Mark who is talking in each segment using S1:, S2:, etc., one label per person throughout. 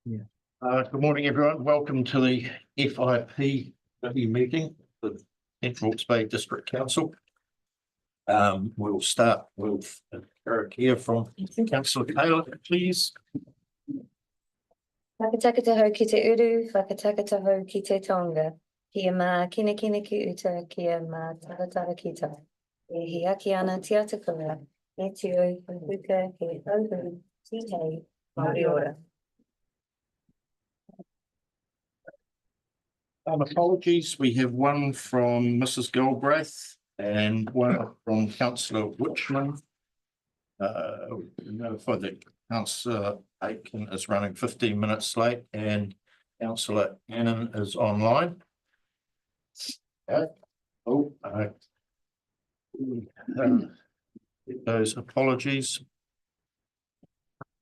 S1: Yeah. Good morning, everyone. Welcome to the FIP meeting, the Central Hawke's Bay District Council. We'll start with Eric here from Councillor Taylor, please.
S2: Whakatakata ki te uru, whakatakata ki te tonga. Kia mā kine ki uta, kia mā taratara ki ta. E hiaki ana te atakura, e te oi huka he auhu, ti hei, Māori ora.
S1: Apologies, we have one from Mrs. Galbraith and one from Councillor Witchman. Notify that Councillor Aiken is running 15 minutes late and Councillor Annan is online. Those apologies.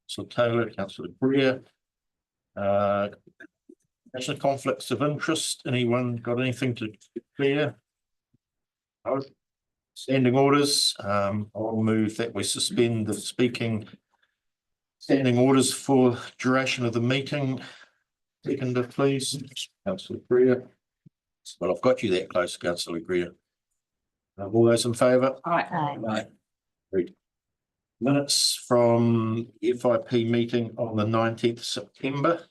S1: So Taylor, Councillor Greer. Actually, conflicts of interest. Anyone got anything to declare? No. Standing orders. I'll move that we suspend the speaking standing orders for duration of the meeting. Seconder, please. Councillor Greer. Well, I've got you that close, Councillor Greer. All those in favour?
S2: Aye.
S1: Aye. Great. Minutes from FIP meeting on the 19th September.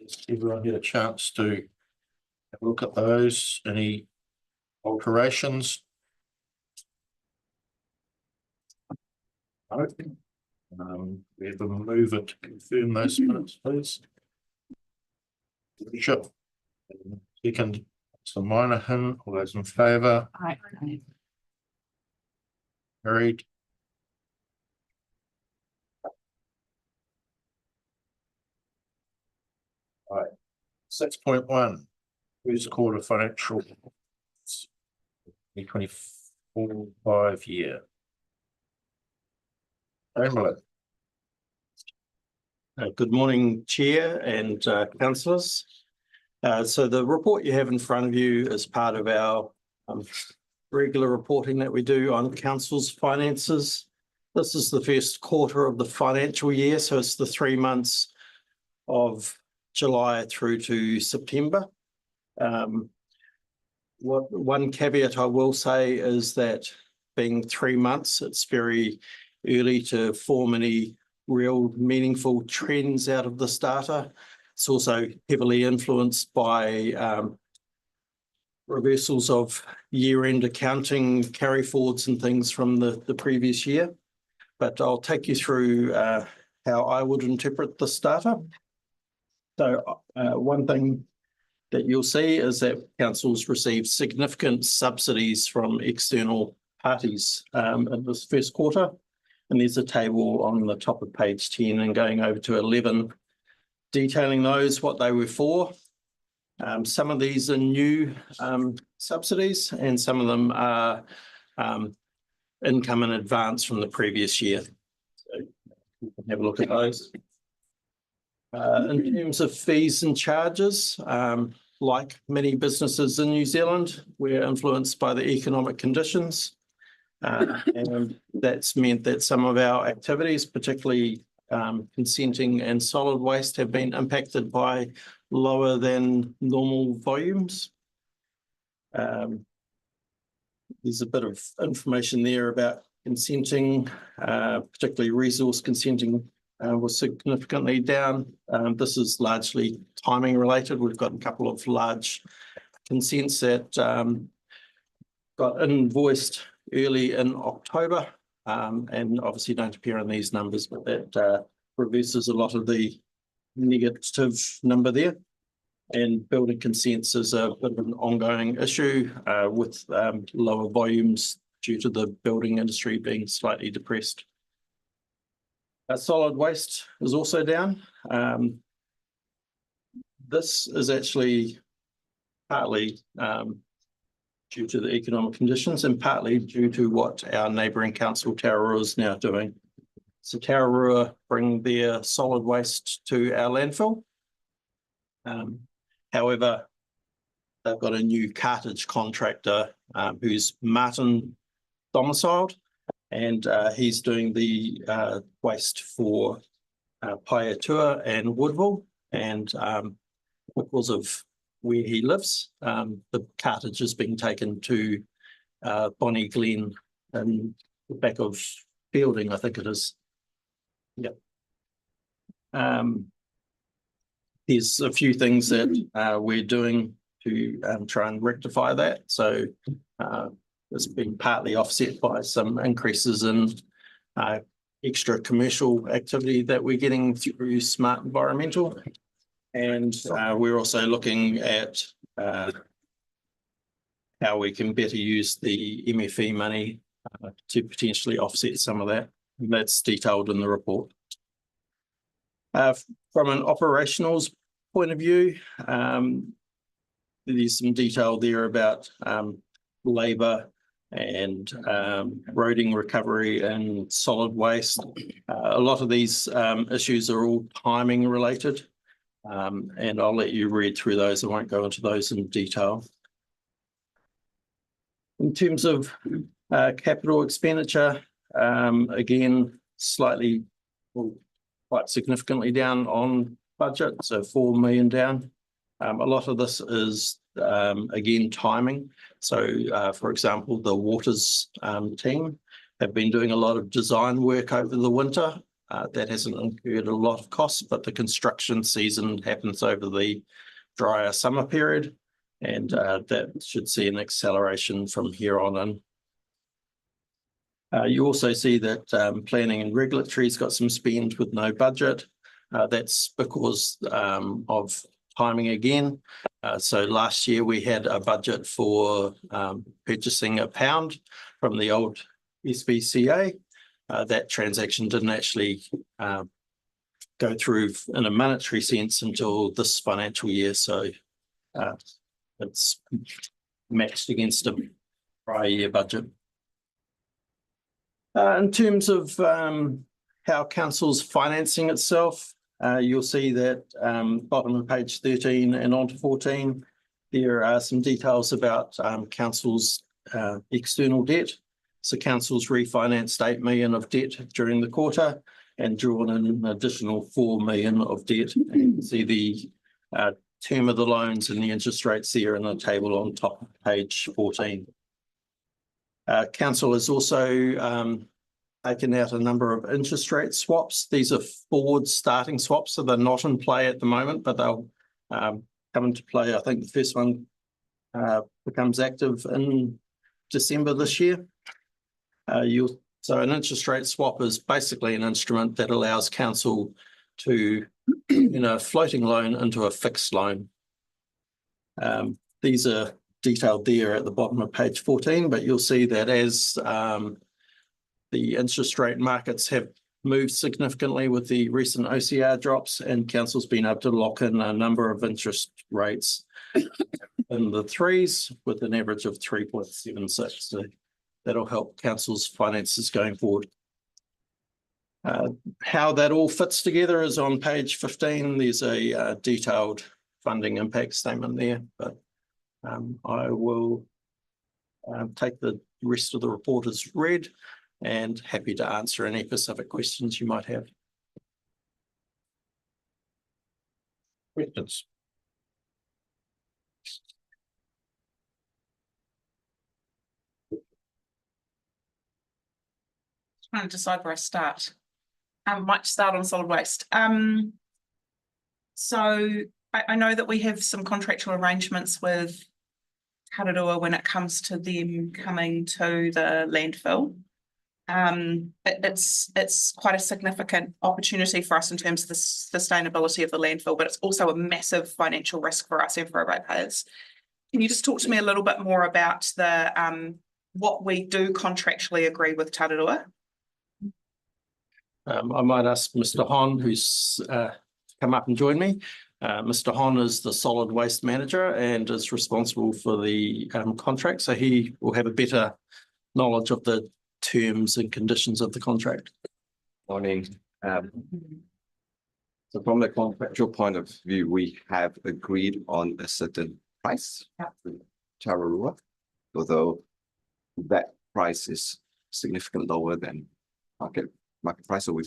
S1: Has everyone get a chance to have a look at those? Any alterations? No. We have a mover to confirm those minutes, please. Bishop. Second, so Moynihan. All those in favour?
S2: Aye.
S1: Carried. All right. 6.1. First quarter financial 2024-5 year. Pamela.
S3: Good morning, Chair and councillors. So the report you have in front of you is part of our regular reporting that we do on council's finances. This is the first quarter of the financial year, so it's the 3 months of July through to September. One caveat I will say is that being 3 months, it's very early to form any real meaningful trends out of this data. It's also heavily influenced by reversals of year-end accounting carry forwards and things from the previous year. But I'll take you through how I would interpret this data. So one thing that you'll see is that councils received significant subsidies from external parties in this first quarter. And there's a table on the top of page 10 and going over to 11, detailing those, what they were for. Some of these are new subsidies and some of them are income in advance from the previous year. So you can have a look at those. In terms of fees and charges, like many businesses in New Zealand, we're influenced by the economic conditions. And that's meant that some of our activities, particularly consenting and solid waste, have been impacted by lower than normal volumes. There's a bit of information there about consenting, particularly resource consenting was significantly down. This is largely timing related. We've got a couple of large consents that got invoiced early in October and obviously don't appear in these numbers, but that reverses a lot of the negative number there. And building consents is a bit of an ongoing issue with lower volumes due to the building industry being slightly depressed. Solid waste is also down. This is actually partly due to the economic conditions and partly due to what our neighbouring council, Tararua, is now doing. So Tararua bring their solid waste to our landfill. However, they've got a new cartage contractor who's Martin domiciled, and he's doing the waste for Paeatua and Woodville, and because of where he lives, the cartage is being taken to Bonnie Glen in the back of Fielding, I think it is. Yep. There's a few things that we're doing to try and rectify that. So it's been partly offset by some increases in extra commercial activity that we're getting through Smart Environmental. And we're also looking at how we can better use the MFE money to potentially offset some of that. And that's detailed in the report. From an operationals point of view, there's some detail there about labour and roading recovery and solid waste. A lot of these issues are all timing related, and I'll let you read through those. I won't go into those in detail. In terms of capital expenditure, again, slightly, well, quite significantly down on budget, so 4 million down. A lot of this is, again, timing. So, for example, the Waters team have been doing a lot of design work over the winter. That hasn't incurred a lot of costs, but the construction season happens over the drier summer period, and that should see an acceleration from here on in. You also see that planning and regulatory's got some spend with no budget. That's because of timing again. So last year we had a budget for purchasing a pound from the old SPCA. That transaction didn't actually go through in a monetary sense until this financial year. So it's matched against a prior year budget. In terms of how council's financing itself, you'll see that bottom of page 13 and on to 14, there are some details about council's external debt. So council's refinanced 8 million of debt during the quarter and drawn in an additional 4 million of debt. And you can see the term of the loans and the interest rates there in the table on top of page 14. Council has also taken out a number of interest rate swaps. These are forward starting swaps, so they're not in play at the moment, but they'll come into play. I think the first one becomes active in December this year. So an interest rate swap is basically an instrument that allows council to, a floating loan into a fixed loan. These are detailed there at the bottom of page 14, but you'll see that as the interest rate markets have moved significantly with the recent OCR drops, and council's been able to lock in a number of interest rates in the threes with an average of 3.76. So that'll help council's finances going forward. How that all fits together is on page 15. There's a detailed funding impact statement there, but I will take the rest of the report as read and happy to answer any specific questions you might have.
S1: Questions?
S4: Trying to decide where I start. I might start on solid waste. So I know that we have some contractual arrangements with Tararua when it comes to them coming to the landfill. It's quite a significant opportunity for us in terms of the sustainability of the landfill, but it's also a massive financial risk for us and for our ratepayers. Can you just talk to me a little bit more about the what we do contractually agree with Tararua?
S3: I might ask Mr. Hon, who's come up and joined me. Mr. Hon is the solid waste manager and is responsible for the contract, so he will have a better knowledge of the terms and conditions of the contract.
S5: Morning. So from the contractual point of view, we have agreed on a certain price.
S4: Yeah.
S5: Tararua, although that price is significantly lower than market price, so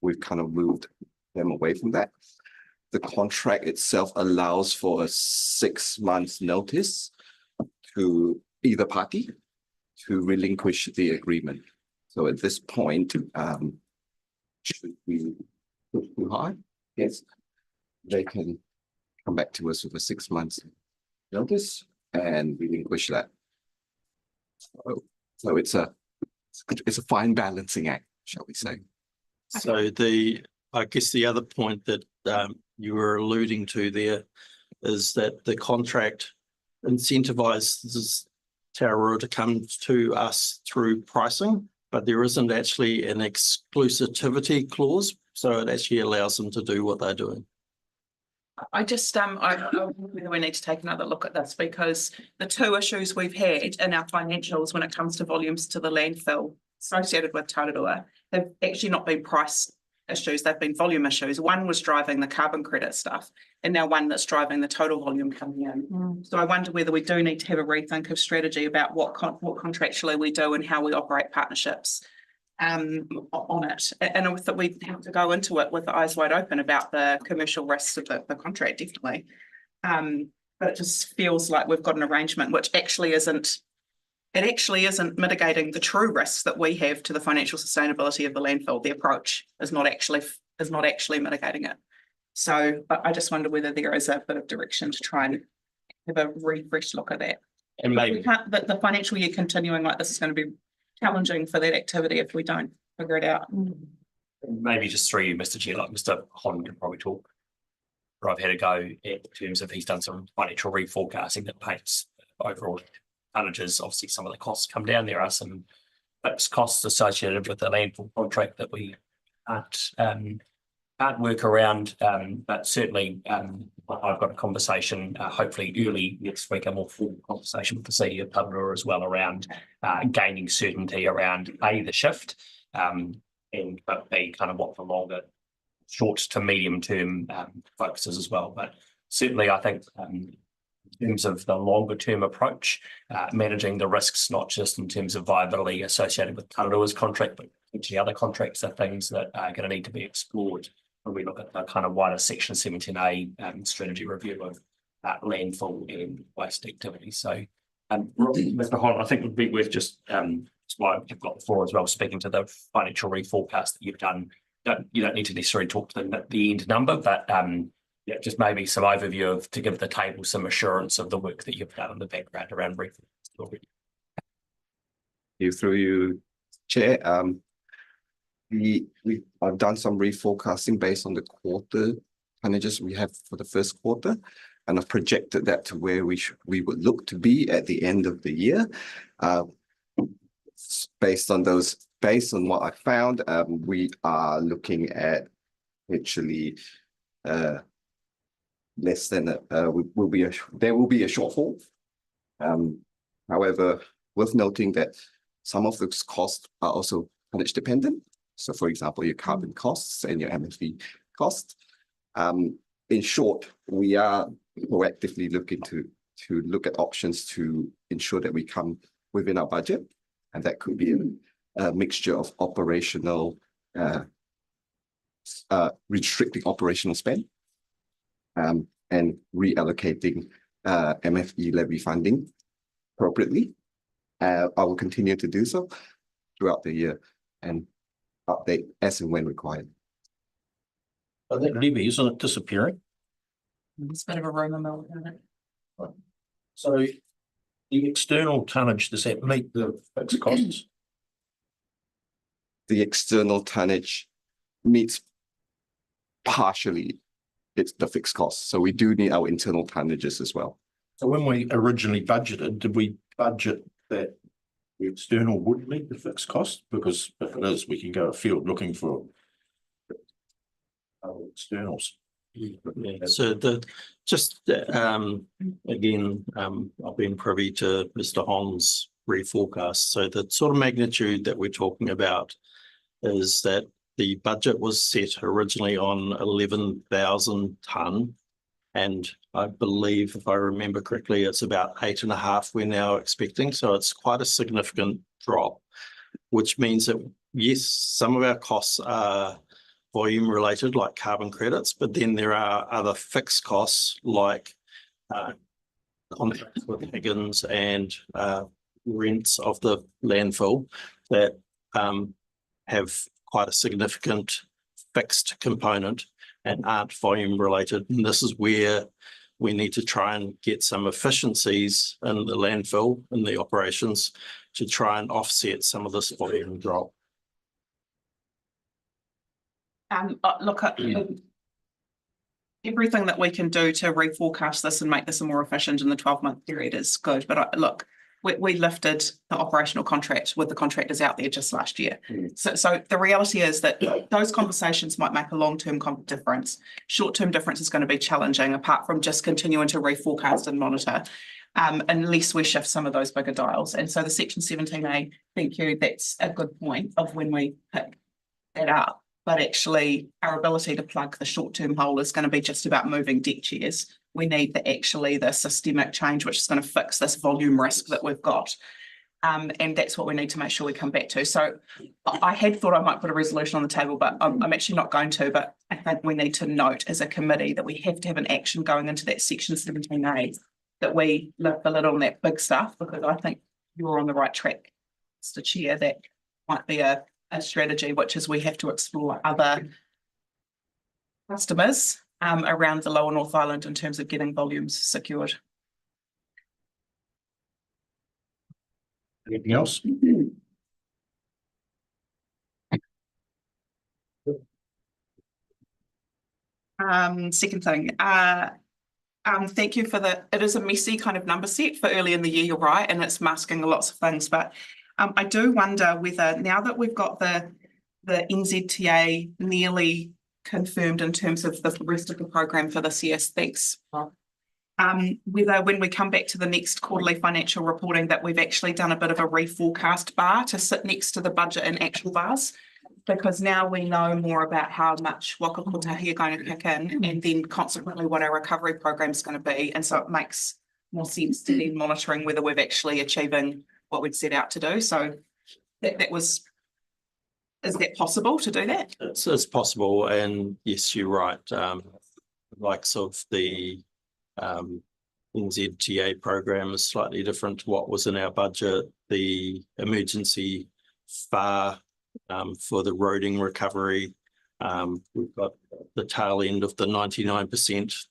S5: we've kind of moved them away from that. The contract itself allows for a 6 months notice to either party to relinquish the agreement. So at this point, should we push too hard? Yes, they can come back to us with a 6 months notice and relinquish that. So it's a fine balancing act, shall we say?
S3: So I guess the other point that you were alluding to there is that the contract incentivizes Tararua to come to us through pricing, but there isn't actually an exclusivity clause, so it actually allows them to do what they're doing.
S4: I just, we need to take another look at this, because the two issues we've had in our financials when it comes to volumes to the landfill associated with Tararua have actually not been price issues, they've been volume issues. One was driving the carbon credit stuff, and now one that's driving the total volume coming in. So I wonder whether we do need to have a rethink of strategy about what contractually we do and how we operate partnerships on it. And I thought we'd have to go into it with the eyes wide open about the commercial risks of the contract, definitely. But it just feels like we've got an arrangement which actually isn't mitigating the true risks that we have to the financial sustainability of the landfill. The approach is not actually mitigating it. So I just wonder whether there is a bit of direction to try and have a refresh look at that.
S6: And maybe
S4: The financial year continuing like this is going to be challenging for that activity if we don't figure it out.
S6: maybe just through you, Mr. Chair, like Mr. Hon can probably talk. Where I've had a go in terms of he's done some financial reforecasting that paints overall tonnages. Obviously, some of the costs come down. There are some fixed costs associated with the landfill contract that we can't work around. But certainly, I've got a conversation, hopefully early next week, a more formal conversation with the CEO of Tararua as well around gaining certainty around the shift, but B, kind of what the longer, short to medium term focuses as well. But certainly, I think in terms of the longer term approach, managing the risks, not just in terms of viability associated with Tararua's contract, but actually other contracts are things that are going to need to be explored when we look at the kind of wider Section 17A strategy review of landfill and waste activity. So, Mr. Hon, I think it would be worth just, that's why you've got the floor as well, speaking to the financial reforecast that you've done. You don't need to necessarily talk to the end number, but yeah, just maybe some overview to give the table some assurance of the work that you've done in the background around reforecast.
S5: Through you, Chair. I've done some reforecasting based on the quarter tonnages we have for the first quarter, and I've projected that to where we would look to be at the end of the year. Based on what I found, we are looking at actually less than there will be a shortfall. However, worth noting that some of those costs are also tonnage dependent. So, for example, your carbon costs and your MFE costs. In short, we are proactively looking to look at options to ensure that we come within our budget, and that could be a mixture of operational, restricting operational spend, and reallocating MFE levy funding appropriately. I will continue to do so throughout the year and update as and when required.
S1: But that levy, isn't it disappearing?
S4: It's a bit of a rumour mill, isn't it?
S1: So the external tonnage, does that meet the fixed costs?
S5: The external tonnage meets partially the fixed costs. So we do need our internal tonnages as well.
S1: So when we originally budgeted, did we budget that the external would meet the fixed cost? Because if it is, we can go afield looking for externals.
S3: Yeah, so again, I've been privy to Mr. Hon's reforecast. So the sort of magnitude that we're talking about is that the budget was set originally on 11,000 tonne And I believe, if I remember correctly, it's about 8.5 we're now expecting. So it's quite a significant drop, which means that, yes, some of our costs are volume related, like carbon credits, but then there are other fixed costs like contracts with Higgins and rents of the landfill that have quite a significant fixed component and aren't volume related. And this is where we need to try and get some efficiencies in the landfill and the operations to try and offset some of this volume drop.
S4: Look at everything that we can do to reforecast this and make this a more efficient in the 12-month period is good. But look, we lifted the operational contract with the contractors out there just last year. So the reality is that those conversations might make a long-term difference. Short-term difference is going to be challenging, apart from just continuing to reforecast and monitor, unless we shift some of those bigger dials. And so the Section 17A, thank you, that's a good point of when we pick that up. But actually, our ability to plug the short-term hole is going to be just about moving deck chairs. We need the systemic change, which is going to fix this volume risk that we've got. And that's what we need to make sure we come back to. So I had thought I might put a resolution on the table, but I'm actually not going to. But I think we need to note as a committee that we have to have an action going into that Section 17A, that we lift the lid on that big stuff, because I think you're on the right track, Mr. Chair. That might be a strategy, which is we have to explore other customers around the Lower North Island in terms of getting volumes secured.
S1: Anything else?
S4: Second thing, thank you for it is a messy kind of number set for early in the year, you're right, and it's masking lots of things, but I do wonder whether, now that we've got the NZTA nearly confirmed in terms of the rest of the program for this year, thanks, whether when we come back to the next quarterly financial reporting that we've actually done a bit of a reforecast bar to sit next to the budget and actual bars, because now we know more about how much waka kotahi are going to kick in, and then consequently what our recovery program is going to be. And so it makes more sense to be monitoring whether we're actually achieving what we'd set out to do. So is that possible to do that?
S3: It's possible, and yes, you're right. Likes of the NZTA program is slightly different to what was in our budget. The emergency FAR for the roading recovery, we've got the tail end of the 99%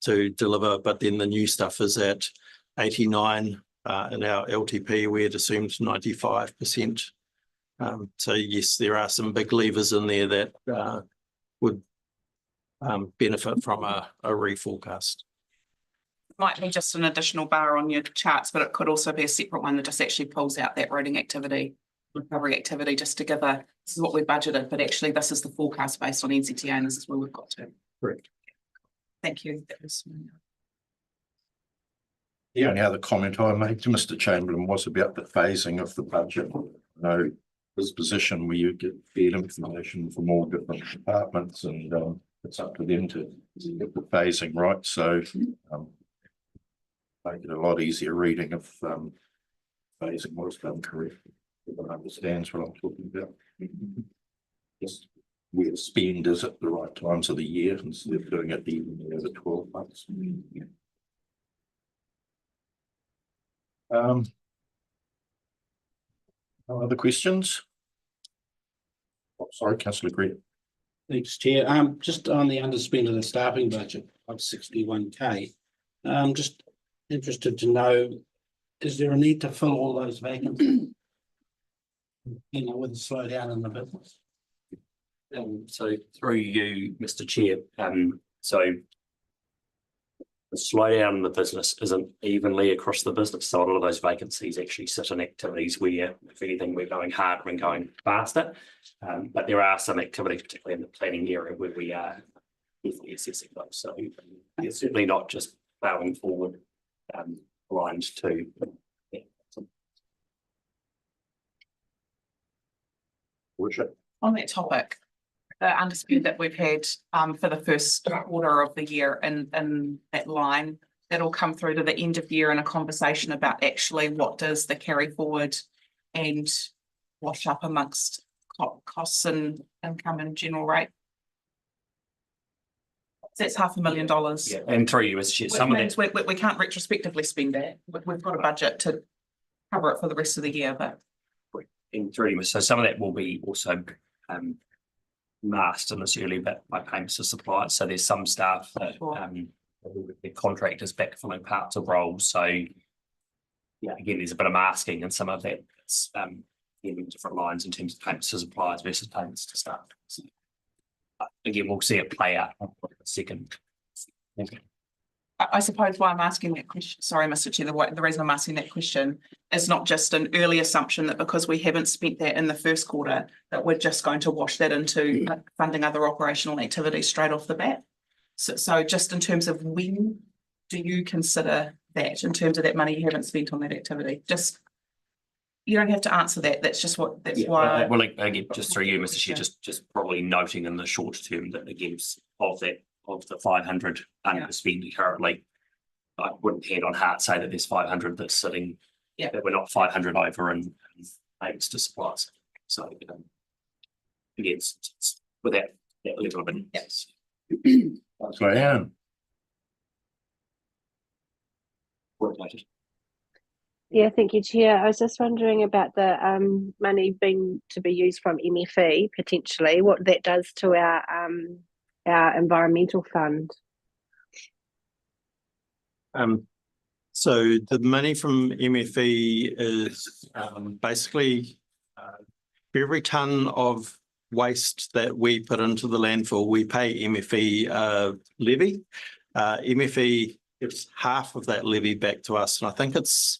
S3: to deliver, but then the new stuff is at 89%. In our LTP, we had assumed 95%. So yes, there are some big levers in there that would benefit from a reforecast.
S4: Might be just an additional bar on your charts, but it could also be a separate one that just actually pulls out that roading activity, recovery activity, just to give this is what we budgeted, but actually this is the forecast based on NZTA, and this is where we've got to.
S3: Correct.
S4: Thank you. That was
S1: The only other comment I made to Mr. Chamberlain was about the phasing of the budget. No, this position where you get feed information from all different departments, and it's up to them to get the phasing right. So make it a lot easier reading if phasing was done correctly. Everyone understands what I'm talking about. Just where spend is at the right times of the year instead of doing it evenly over 12 months. No other questions? Oh, sorry, Councillor Green.
S7: Thanks, Chair. Just on the underspend of the staffing budget of 61K, just interested to know, is there a need to fill all those vacancies? With a slowdown in the business?
S6: So through you, Mr. Chair, so the slowdown in the business isn't evenly across the business. So a lot of those vacancies actually sit in activities where, if anything, we're going harder and going faster. But there are some activities, particularly in the planning area, where we are definitely assessing those. So it's certainly not just plowing forward aligned to.
S1: Worship.
S4: on that topic. underspend that we've had for the first quarter of the year in that line. That'll come through to the end of year in a conversation about actually what does the carry forward and wash up amongst costs and income and general rate. That's $500,000.
S6: Yeah, and through you, Mr. Chair,
S4: Which
S6: some of
S4: means
S6: that,
S4: we can't retrospectively spend that. We've got a budget to cover it for the rest of the year, but
S6: and through you, so some of that will be also masked in this early bit by payments to suppliers. So there's some staff that
S4: Sure.
S6: the contractors backfilling parts of roles. So yeah, again, there's a bit of masking and some of that. It's in different lines in terms of payments to suppliers versus payments to staff. So, again, we'll see it play out in a second.
S4: I suppose why I'm asking that question, sorry, Mr. Chair, the reason I'm asking that question is not just an early assumption that because we haven't spent that in the first quarter, that we're just going to wash that into funding other operational activities straight off the bat. So just in terms of when do you consider that in terms of that money you haven't spent on that activity? Just, you don't have to answer that. That's just what, that's why.
S6: Well, again, just through you, Mr. Chair, just probably noting in the short term that again, of the 500 underspend currently, I wouldn't hand on heart say that there's 500 that's sitting, that we're not 500 over in payments to suppliers. So again, it's with that level of yes.
S1: Councillor Ann.
S8: Yeah, thank you, Chair. I was just wondering about the money being to be used from MFE potentially, what that does to our environmental fund.
S3: So the money from MFE is basically for every tonne of waste that we put into the landfill, we pay MFE levy. MFE gives half of that levy back to us, and I think it's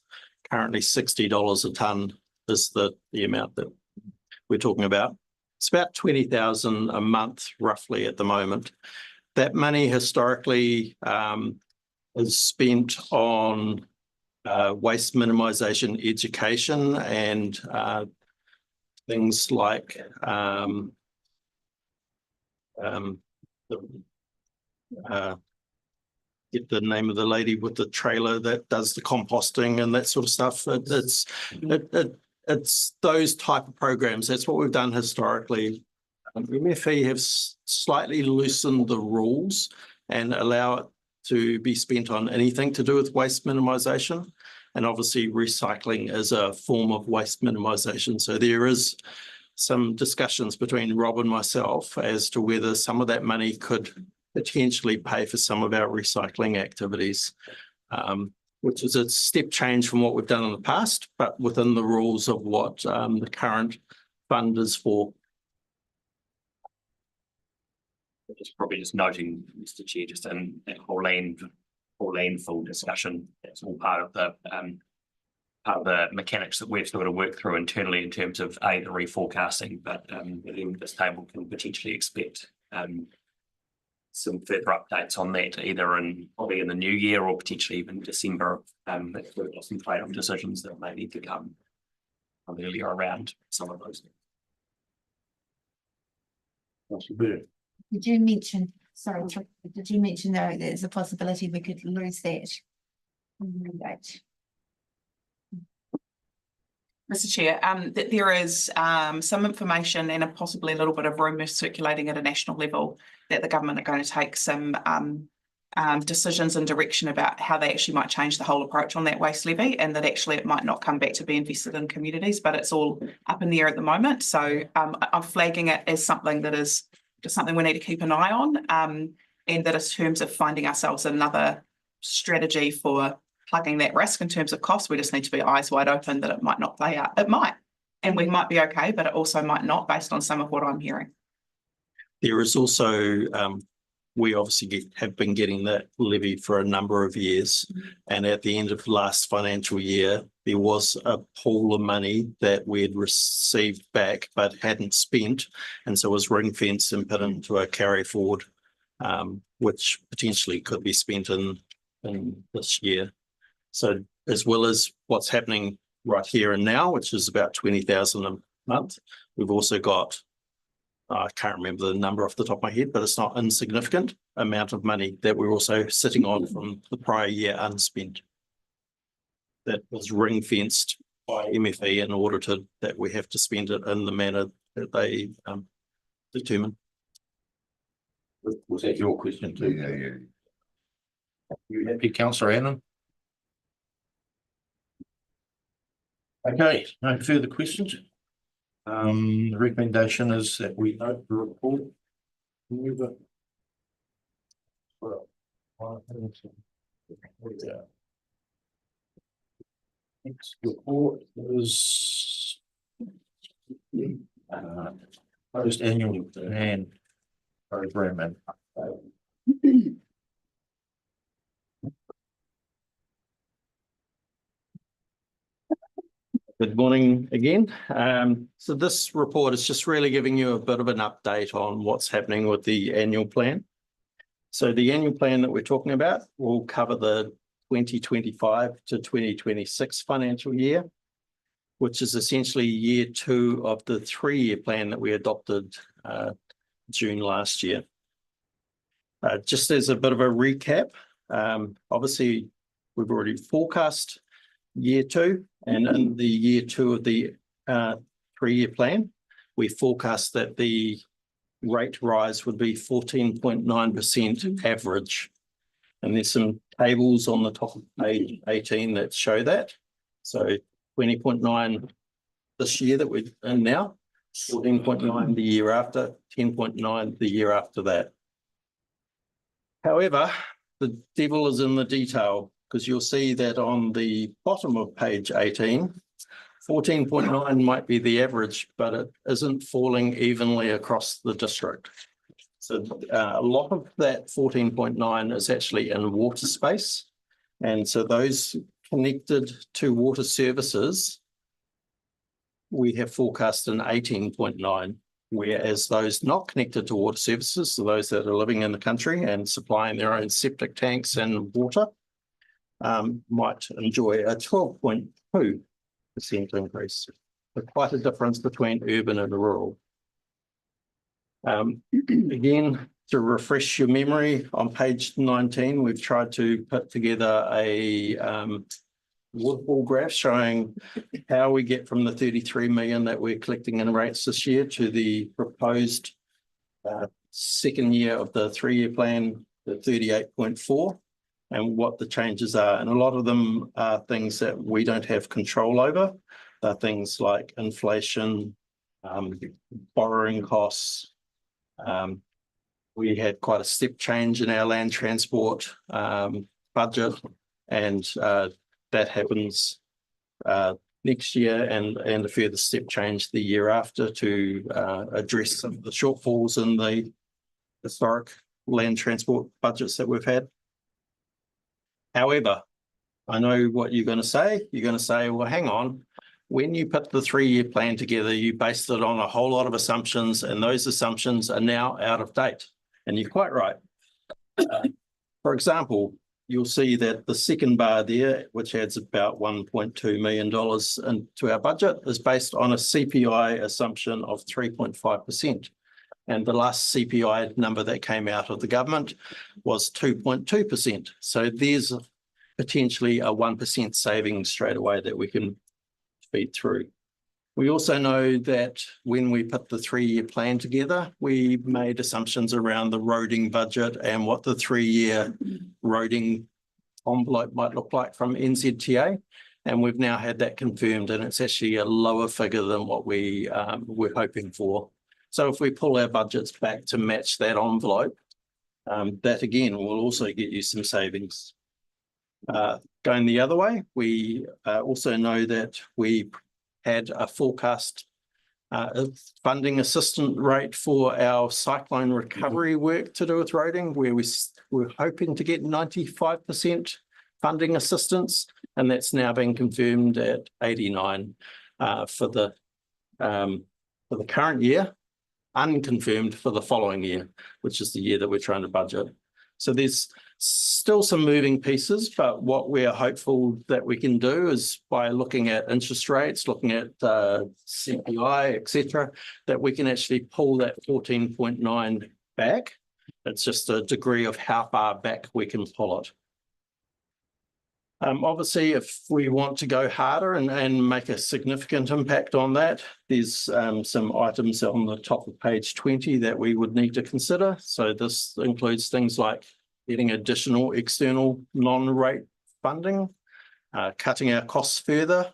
S3: currently $60 a tonne is the amount that we're talking about. It's about 20,000 a month roughly at the moment. That money historically is spent on waste minimisation education and things like get the name of the lady with the trailer that does the composting and that sort of stuff. It's those type of programs. That's what we've done historically. MFE have slightly loosened the rules and allow it to be spent on anything to do with waste minimisation. And obviously recycling is a form of waste minimisation. So there is some discussions between Rob and myself as to whether some of that money could potentially pay for some of our recycling activities, which is a step change from what we've done in the past, but within the rules of what the current fund is for.
S6: Just probably just noting, Mr. Chair, just in that whole landfill discussion, that's all part of the mechanics that we've still got to work through internally in terms of the reforecasting, but this table can potentially expect some further updates on that, either probably in the new year or potentially even December. That's where we've got some trade-off decisions that may need to come earlier around some of those.
S9: Did you mention, sorry, did you mention though there's a possibility we could lose that?
S4: Mr. Chair, there is some information and possibly a little bit of rumour circulating at a national level that the government are going to take some decisions and direction about how they actually might change the whole approach on that waste levy, and that actually it might not come back to be invested in communities, but it's all up in the air at the moment. So I'm flagging it as something that is just something we need to keep an eye on, and that in terms of finding ourselves another strategy for plugging that risk in terms of cost, we just need to be eyes wide open that it might not play out. It might, and we might be okay, but it also might not based on some of what I'm hearing.
S3: There is also, we obviously have been getting that levy for a number of years. And at the end of last financial year, there was a pool of money that we had received back but hadn't spent. And so it was ring fenced and put into a carry forward, which potentially could be spent in this year. So as well as what's happening right here and now, which is about 20,000 a month, we've also got I can't remember the number off the top of my head, but it's not insignificant amount of money that we're also sitting on from the prior year unspent. That was ring fenced by MFE in order to, that we have to spend it in the manner that they determine.
S1: Was that your question too?
S5: Yeah.
S1: You happy, councillor Annan? Okay, no further questions. The recommendation is that we note the report. Move it. Well, next report is post annual plan program and
S3: Good morning again. So this report is just really giving you a bit of an update on what's happening with the annual plan. So the annual plan that we're talking about will cover the 2025 to 2026 financial year, which is essentially year 2 of the 3-year plan that we adopted June last year. Just as a bit of a recap, obviously we've already forecast year 2, and in the year 2 of the 3-year plan, we forecast that the rate rise would be 14.9% average. And there's some tables on the top of page 18 that show that. So 20.9 this year that we're in now, 14.9 the year after, 10.9 the year after that. However, the devil is in the detail, because you'll see that on the bottom of page 18, 14.9 might be the average, but it isn't falling evenly across the district. So a lot of that 14.9 is actually in water space. And so those connected to water services, we have forecast an 18.9, whereas those not connected to water services, so those that are living in the country and supplying their own septic tanks and water, might enjoy a 12.2% increase. So quite a difference between urban and rural. Again, to refresh your memory, on page 19, we've tried to put together a waterfall graph showing how we get from the 33 million that we're collecting in rates this year to the proposed second year of the 3-year plan, the 38.4, and what the changes are. And a lot of them are things that we don't have control over. Things like inflation, borrowing costs. We had quite a step change in our land transport budget, and that happens next year, and a further step change the year after to address some of the shortfalls in the historic land transport budgets that we've had. However, I know what you're going to say. You're going to say, well, hang on. When you put the 3-year plan together, you based it on a whole lot of assumptions, and those assumptions are now out of date. And you're quite right. For example, you'll see that the second bar there, which adds about $1.2 million into our budget, is based on a CPI assumption of 3.5%. And the last CPI number that came out of the government was 2.2%. So there's potentially a 1% saving straight away that we can feed through. We also know that when we put the 3-year plan together, we made assumptions around the roading budget and what the 3-year roading envelope might look like from NZTA. And we've now had that confirmed, and it's actually a lower figure than what we were hoping for. So if we pull our budgets back to match that envelope, that again will also get you some savings. Going the other way, we also know that we had a forecast funding assistance rate for our cyclone recovery work to do with roading, where we were hoping to get 95% funding assistance, and that's now been confirmed at 89 for the current year, unconfirmed for the following year, which is the year that we're trying to budget. So there's Still some moving pieces, but what we're hopeful that we can do is by looking at interest rates, looking at CPI, etc., that we can actually pull that 14.9 back. It's just a degree of how far back we can pull it. Obviously, if we want to go harder and make a significant impact on that, there's some items on the top of page 20 that we would need to consider. So this includes things like getting additional external non-rate funding, cutting our costs further,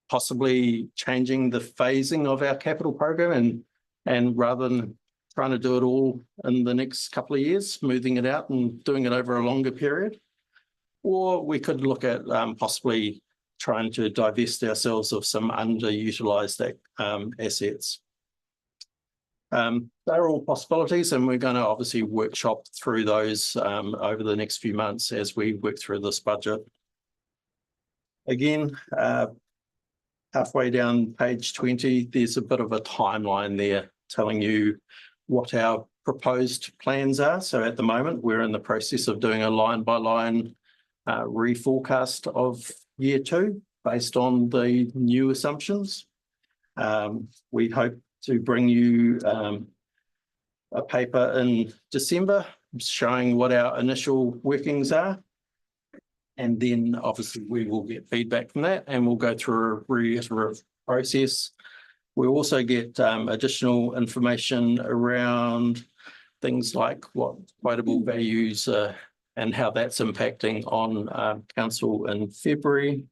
S3: possibly changing the phasing of our capital program and rather than trying to do it all in the next couple of years, smoothing it out and doing it over a longer period. Or we could look at possibly trying to divest ourselves of some underutilised assets. They're all possibilities, and we're going to obviously workshop through those over the next few months as we work through this budget. Again, halfway down page 20, there's a bit of a timeline there telling you what our proposed plans are. So at the moment, we're in the process of doing a line-by-line reforecast of year 2 based on the new assumptions. We hope to bring you a paper in December showing what our initial workings are. And then obviously we will get feedback from that and we'll go through a reiterative process. We'll also get additional information around things like what quotable values and how that's impacting on council in February.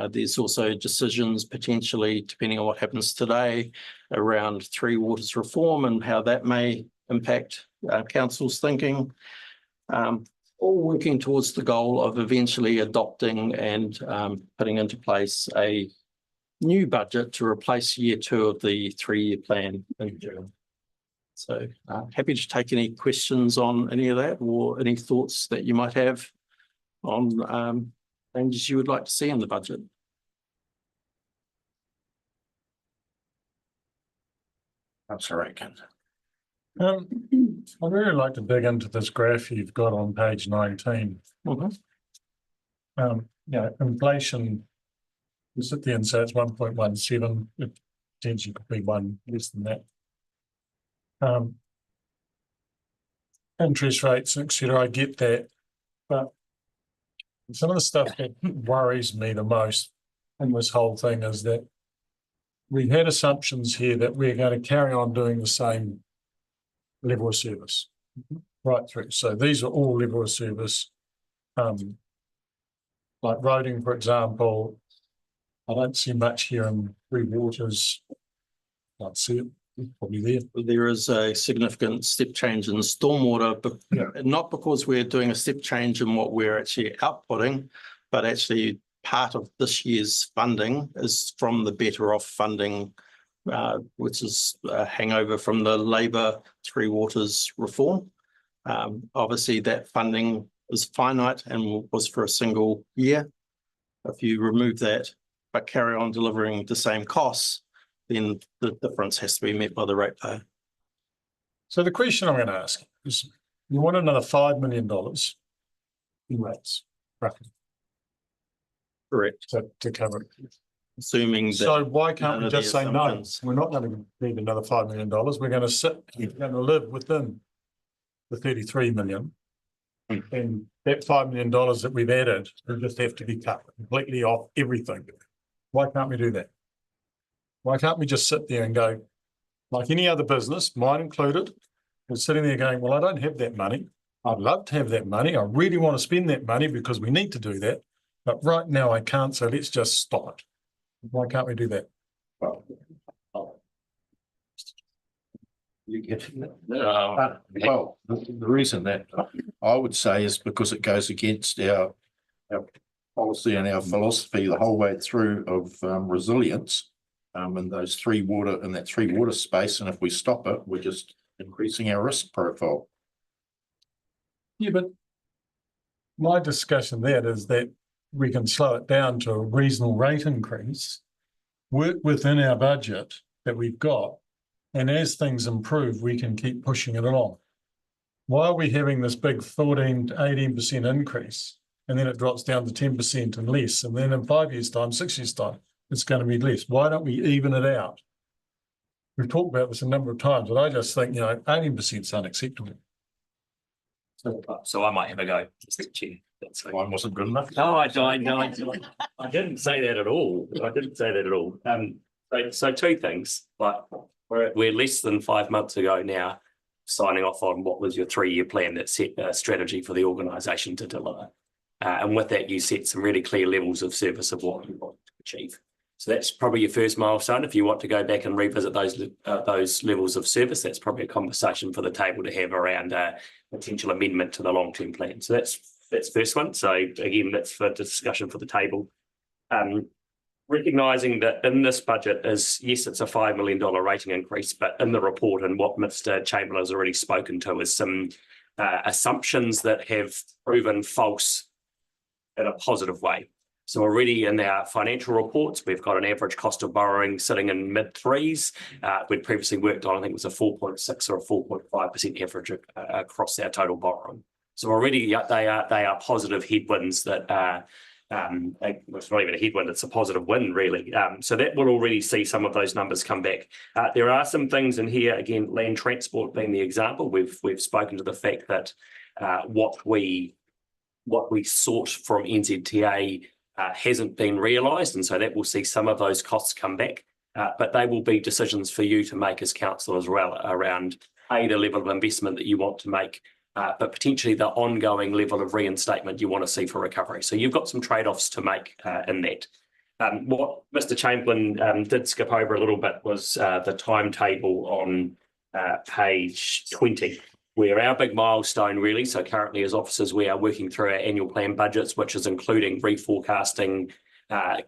S3: There's also decisions potentially, depending on what happens today, around Three Waters reform and how that may impact council's thinking. All working towards the goal of eventually adopting and putting into place a new budget to replace year 2 of the 3-year plan in June. So happy to take any questions on any of that or any thoughts that you might have on changes you would like to see in the budget.
S1: Councillor Aitken.
S10: I'd really like to dig into this graph you've got on page 19. Inflation, you sit there and say it's 1.17, it potentially could be one less than that. Interest rates, etc., I get that, but some of the stuff that worries me the most in this whole thing is that we've had assumptions here that we're going to carry on doing the same level of service right through. So these are all level of service. Like roading, for example, I don't see much here in Three Waters. I don't see it. Probably there.
S3: There is a significant step change in stormwater, but not because we're doing a step change in what we're actually outputting, but actually part of this year's funding is from the Better Off funding, which is a hangover from the Labour Three Waters reform. Obviously, that funding is finite and was for a single year. If you remove that, but carry on delivering the same costs, then the difference has to be met by the ratepayer.
S10: So the question I'm going to ask is, you want another $5 million in rates, roughly,
S3: Correct.
S10: to cover it.
S3: Assuming that.
S10: So why can't
S3: none
S10: we
S3: of the
S10: just say, no,
S3: assumptions-
S10: we're not going to need another $5 million. We're going to live within the 33 million. And that $5 million that we've added will just have to be cut completely off everything. Why can't we do that? Why can't we just sit there and go, like any other business, mine included, we're sitting there going, well, I don't have that money. I'd love to have that money. I really want to spend that money because we need to do that. But right now I can't, so let's just stop it. Why can't we do that?
S1: You get well, the reason that I would say is because it goes against our policy and our philosophy the whole way through of resilience in those three water space. And if we stop it, we're just increasing our risk profile.
S10: Yeah, but my discussion there is that we can slow it down to a reasonable rate increase, work within our budget that we've got, and as things improve, we can keep pushing it along. why are we having this big 14 to 18% increase? And then it drops down to 10% and less. And then in 5 years' time, 6 years' time, it's going to be less. Why don't we even it out? We've talked about this a number of times, but I just think, 18% is unacceptable.
S6: So I might have a go, Mr. Chair. That's okay.
S1: Mine wasn't good enough.
S6: No, I didn't say that at all. I didn't say that at all. So two things, like we're less than 5 months ago now, signing off on what was your 3-year plan that set a strategy for the organisation to deliver. And with that, you set some really clear levels of service of what you want to achieve. So that's probably your first milestone. If you want to go back and revisit those levels of service, that's probably a conversation for the table to have around a potential amendment to the long-term plan. So that's first one. So again, that's for discussion for the table. Recognising that in this budget is, yes, it's a $5 million rating increase, but in the report and what Mr. Chamberlain has already spoken to is some assumptions that have proven false in a positive way. So already in our financial reports, we've got an average cost of borrowing sitting in mid-3s. We'd previously worked on, I think it was a 4.6 or a 4.5% average across our total borrowing. So already they are positive headwinds that it's not even a headwind, it's a positive win, really. So that will already see some of those numbers come back. There are some things in here, again, land transport being the example. We've spoken to the fact that what we sought from NZTA hasn't been realised, and so that will see some of those costs come back. But they will be decisions for you to make as council as well around the level of investment that you want to make, but potentially the ongoing level of reinstatement you want to see for recovery. So you've got some trade-offs to make in that. What Mr. Chamberlain did skip over a little bit was the timetable on page 20, where our big milestone really, so currently as officers we are working through our annual plan budgets, which is including reforecasting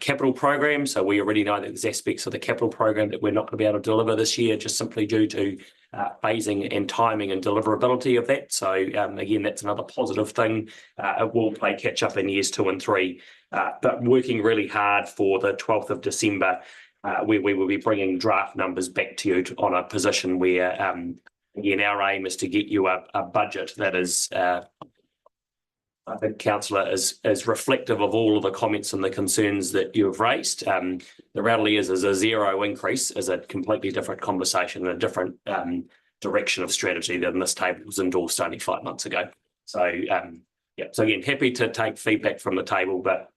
S6: capital program. So we already know that there's aspects of the capital program that we're not going to be able to deliver this year, just simply due to phasing and timing and deliverability of that. So again, that's another positive thing. It will play catch up in years 2 and 3, but working really hard for the 12th of December, we will be bringing draft numbers back to you on a position where, again, our aim is to get you a budget that is, I think, Councillor, is reflective of all of the comments and the concerns that you have raised. The reality is a zero increase is a completely different conversation and a different direction of strategy than this table was endorsed only 5 months ago. So, yeah, so again, happy to take feedback from the table, but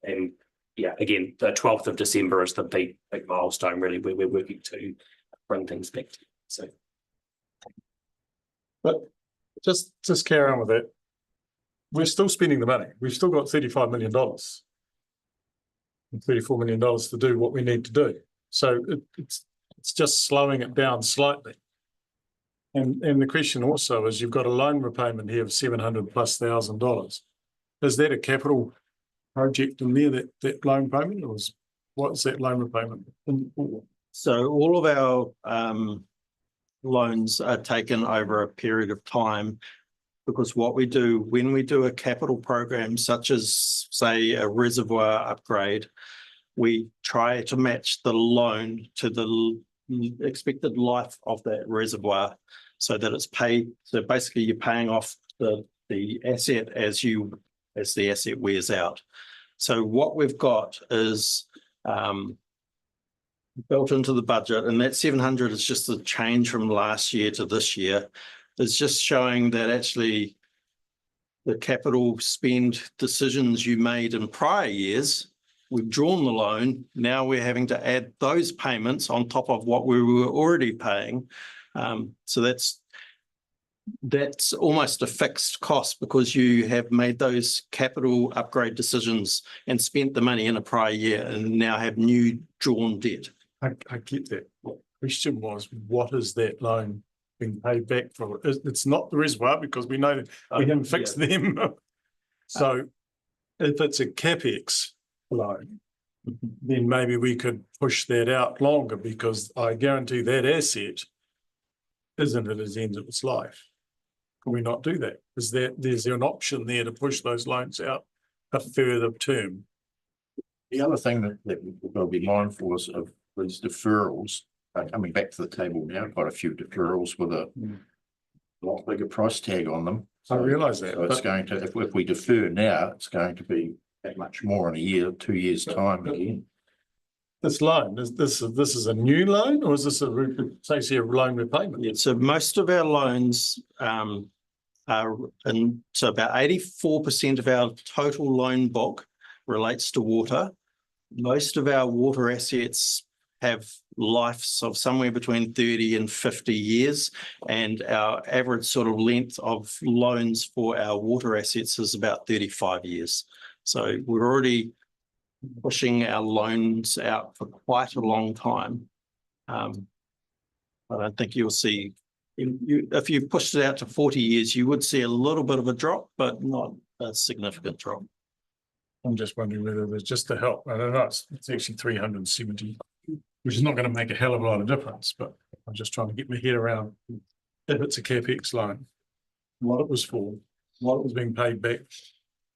S6: yeah, again, the 12th of December is the big milestone, really, where we're working to bring things back to. So,
S10: but just carry on with that. We're still spending the money. We've still got $35 million and $34 million to do what we need to do. So it's just slowing it down slightly. And the question also is, you've got a loan repayment here of $700,000+. Is that a capital project in there, that loan payment, or what's that loan repayment?
S3: So all of our loans are taken over a period of time, because what we do when we do a capital program, such as, say, a reservoir upgrade, we try to match the loan to the expected life of that reservoir so that it's paid. So basically you're paying off the asset as the asset wears out. So what we've got is built into the budget, and that 700 is just the change from last year to this year. It's just showing that actually the capital spend decisions you made in prior years, we've drawn the loan. Now we're having to add those payments on top of what we were already paying. So that's almost a fixed cost, because you have made those capital upgrade decisions and spent the money in a prior year and now have new drawn debt.
S10: I get that. The question was, what is that loan being paid back for? It's not the reservoir, because we know we haven't fixed them. So if it's a CapEx loan, then maybe we could push that out longer, because I guarantee that asset isn't at its end of its life. Can we not do that? Is there an option there to push those loans out a further term?
S1: The other thing that we've got to be mindful of these deferrals. Coming back to the table now, quite a few deferrals with a lot bigger price tag on them.
S10: I realise that,
S1: So it's
S10: but-
S1: going to, if we defer now, it's going to be that much more in a year, 2 years' time again.
S10: This loan, this is a new loan, or is this says here loan repayment?
S3: Yeah, so most of our loans are, and so about 84% of our total loan book relates to water. Most of our water assets have lives of somewhere between 30 and 50 years, and our average sort of length of loans for our water assets is about 35 years. So we're already pushing our loans out for quite a long time. I don't think you'll see, if you pushed it out to 40 years, you would see a little bit of a drop, but not a significant drop.
S10: I'm just wondering whether there's just the help. I don't know, it's actually 370, which is not going to make a hell of a lot of difference, but I'm just trying to get my head around if it's a CapEx loan, what it was for, what it was being paid back.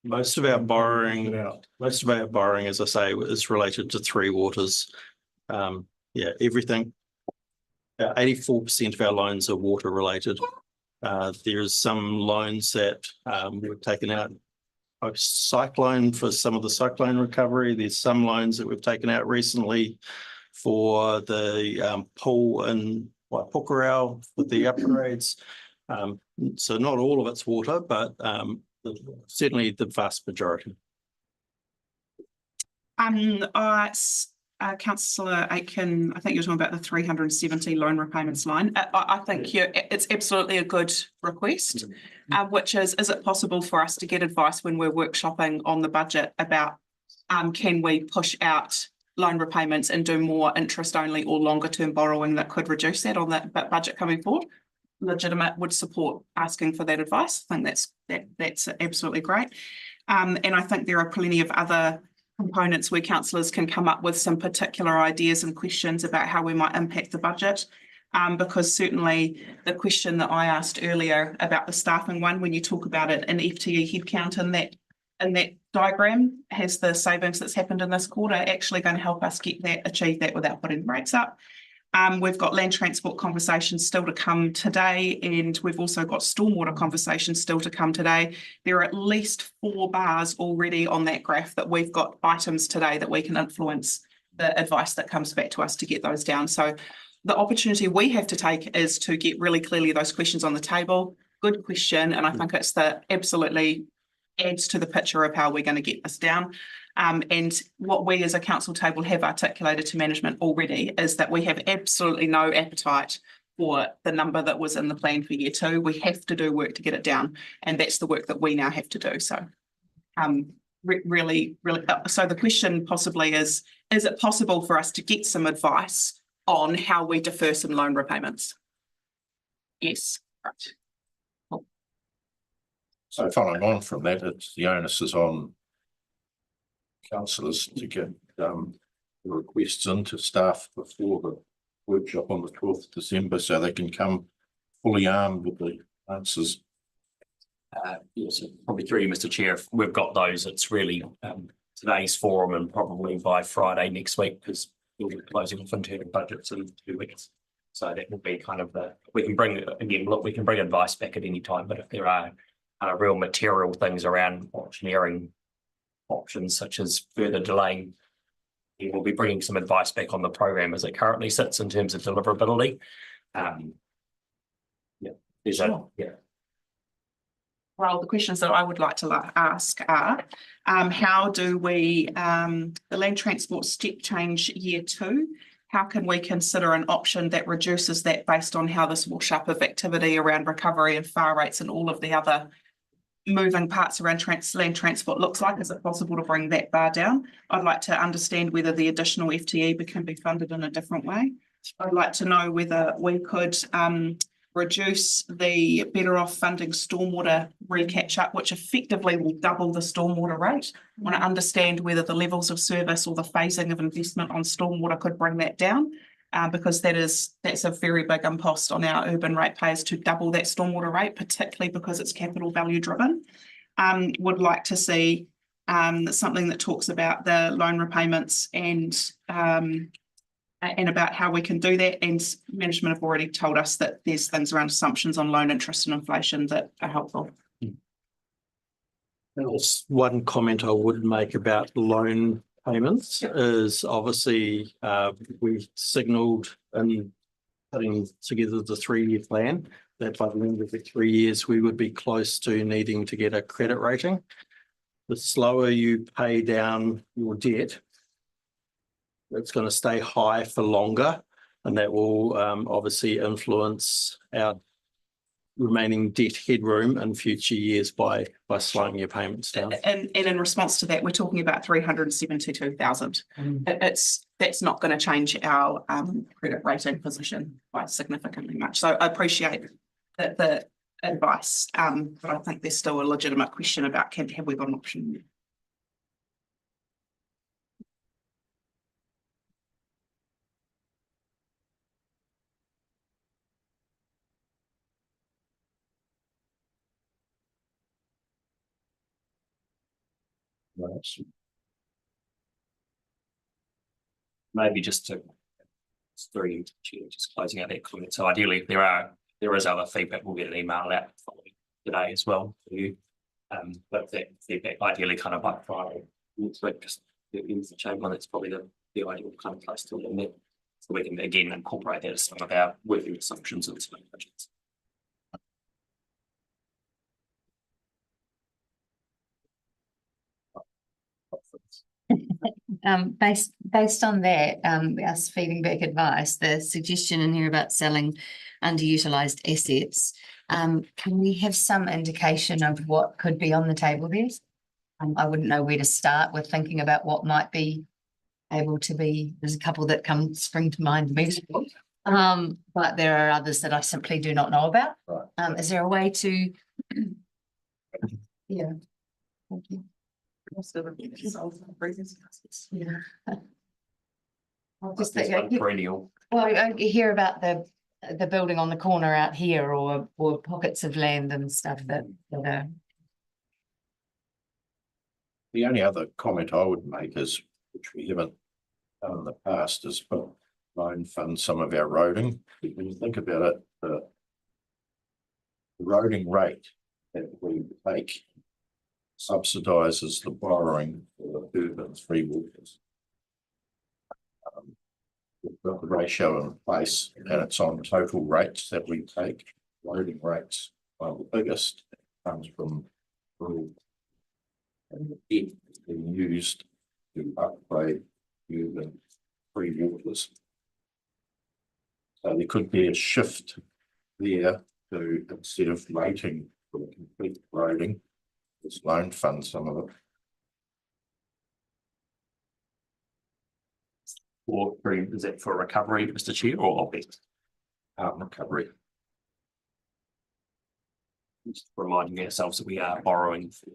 S3: Most of our borrowing, as I say, is related to Three Waters. Yeah, everything. 84% of our loans are water related. There's some loans that we've taken out post cyclone for some of the cyclone recovery. There's some loans that we've taken out recently for the pool in Waipukurau with the upgrades. So not all of it's water, but certainly the vast majority.
S4: Councillor Aitken, I think you're talking about the 370 loan repayments line. I think it's absolutely a good request, which is it possible for us to get advice when we're workshopping on the budget about can we push out loan repayments and do more interest only or longer term borrowing that could reduce that on that budget coming forward? Legitimate, would support asking for that advice. I think that's absolutely great. And I think there are plenty of other components where councillors can come up with some particular ideas and questions about how we might impact the budget. Because certainly the question that I asked earlier about the staffing one, when you talk about it in FTE headcount in that diagram, has the savings that's happened in this quarter actually going to help us achieve that without putting rates up. We've got land transport conversations still to come today, and we've also got stormwater conversations still to come today. There are at least 4 bars already on that graph that we've got items today that we can influence the advice that comes back to us to get those down. So the opportunity we have to take is to get really clearly those questions on the table. Good question, and I think it's absolutely adds to the picture of how we're going to get this down. And what we as a council table have articulated to management already is that we have absolutely no appetite for the number that was in the plan for year 2. We have to do work to get it down, and that's the work that we now have to do. So really, so the question possibly is it possible for us to get some advice on how we defer some loan repayments? Yes, right.
S1: So following on from that, it's the onus is on councillors to get the requests into staff before the workshop on the 12th of December so they can come fully armed with the answers.
S6: Yes, probably through you, Mr. Chair. If we've got those, it's really today's forum and probably by Friday next week, because we'll be closing off internal budgets in 2 weeks. So that will be kind of we can bring advice back at any time, but if there are real material things around auctioneering options such as further delaying, we'll be bringing some advice back on the program as it currently sits in terms of deliverability.
S4: Well, the questions that I would like to ask are, how do we, the land transport step change year 2, how can we consider an option that reduces that based on how this wash up of activity around recovery and far rates and all of the other moving parts around land transport looks like? Is it possible to bring that bar down? I'd like to understand whether the additional FTE can be funded in a different way. I'd like to know whether we could reduce the better off funding stormwater recatch up, which effectively will double the stormwater rate. I want to understand whether the levels of service or the phasing of investment on stormwater could bring that down. Because that's a very big impost on our urban ratepayers to double that stormwater rate, particularly because it's capital value driven. Would like to see something that talks about the loan repayments and and about how we can do that. And management have already told us that there's things around assumptions on loan interest and inflation that are helpful.
S3: There's one comment I would make about loan payments is obviously we signalled in putting together the 3-year plan that by the end of the 3 years, we would be close to needing to get a credit rating. The slower you pay down your debt, it's going to stay high for longer, and that will obviously influence our remaining debt headroom in future years by slowing your payments down.
S4: And in response to that, we're talking about 372,000. That's not going to change our credit rating position by significantly much. So I appreciate the advice, but I think there's still a legitimate question about have we got an option?
S6: Maybe just to just closing out that comment. So ideally, if there is other feedback, we'll get an email out today as well for you. But that feedback ideally kind of like Friday next week, just in the chamber, that's probably the ideal kind of place to learn that. So we can again incorporate that as some of our working assumptions into the budgets.
S2: Based on that, us feeding back advice, the suggestion in here about selling underutilized assets, can we have some indication of what could be on the table there? I wouldn't know where to start with thinking about what might be able to be. There's a couple that spring to mind immediately, but there are others that I simply do not know about.
S1: Right.
S2: Is there a way to? Yeah. Thank you. Yeah. I'll just think,
S6: perennial.
S2: well, I hear about the building on the corner out here, or pockets of land and stuff that are.
S1: The only other comment I would make is, which we haven't done in the past, is loan fund some of our roading. When you think about it, the roading rate that we take subsidises the borrowing for the urban free walkers. We've got the ratio in place, and it's on total rates that we take. Loading rates are the biggest. It comes from rural, and the debt is being used to upgrade urban free walkers. So there could be a shift there to, instead of waiting for the complete roading, just loan fund some of it.
S6: Or is that for recovery, Mr. Chair, or OPEX?
S1: Recovery.
S6: Just reminding ourselves that we are borrowing for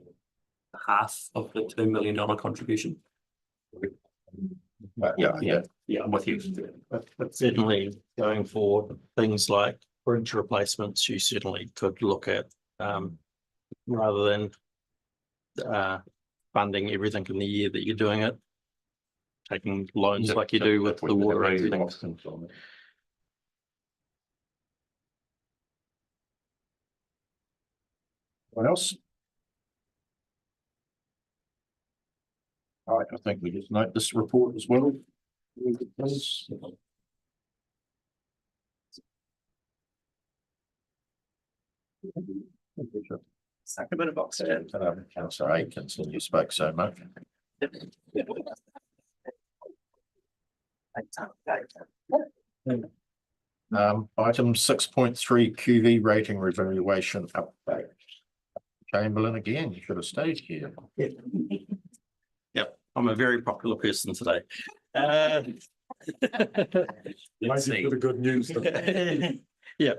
S6: half of the $2 million contribution.
S1: Yeah,
S6: I'm with you.
S3: But certainly going forward, things like bridge replacements, you certainly could look at rather than funding everything in the year that you're doing it, taking loans like you do with the water and things.
S1: What else? All right, I think we just note this report as well.
S4: Suck a bit of oxygen.
S1: Councillor Aikins, and you spoke so much. Item 6.3 QV rating revaluation update. Chamberlain again, you should have stayed here.
S3: Yep, I'm a very popular person today.
S10: Let's see. Good news.
S3: Yeah,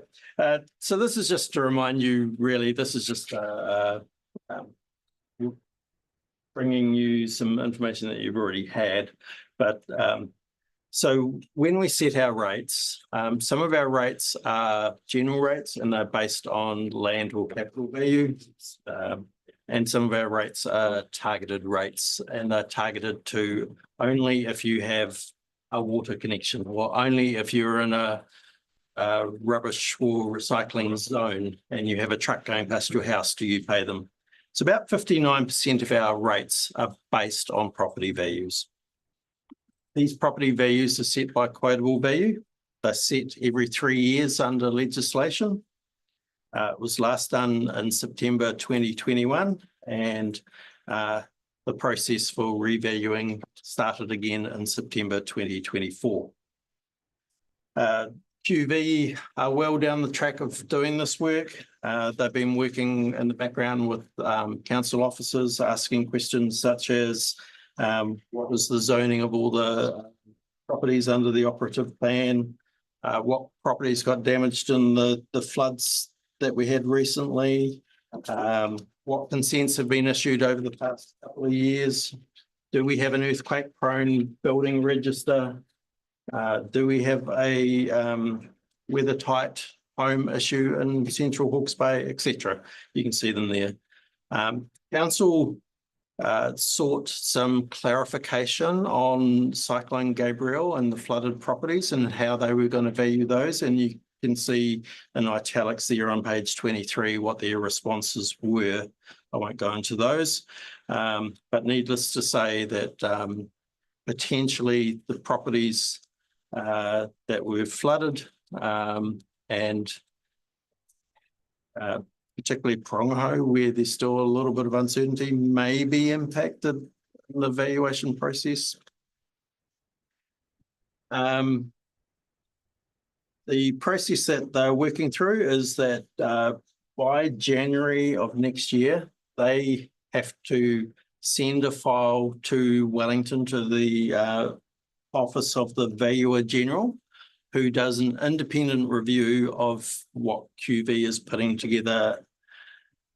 S3: so this is just to remind you, really, this is just bringing you some information that you've already had. But so when we set our rates, some of our rates are general rates and they're based on land or capital value. And some of our rates are targeted rates, and they're targeted to only if you have a water connection, or only if you're in a rubbish or recycling zone and you have a truck going past your house, do you pay them? It's about 59% of our rates are based on property values. These property values are set by quotable value. They're set every 3 years under legislation. It was last done in September 2021, and the process for revaluing started again in September 2024. QV are well down the track of doing this work. They've been working in the background with council officers, asking questions such as what was the zoning of all the properties under the operative plan? What properties got damaged in the floods that we had recently? What consents have been issued over the past couple of years? Do we have an earthquake-prone building register? Do we have a weather-tight home issue in Central Hawke's Bay, etc.? You can see them there. Council sought some clarification on Cyclone Gabrielle and the flooded properties and how they were going to value those. And you can see in italics there on page 23 what their responses were. I won't go into those, but needless to say that potentially the properties that were flooded and particularly Prongaho, where there's still a little bit of uncertainty, may be impacted in the valuation process. The process that they're working through is that by January of next year, they have to send a file to Wellington, to the Office of the Valuer General, who does an independent review of what QV is putting together.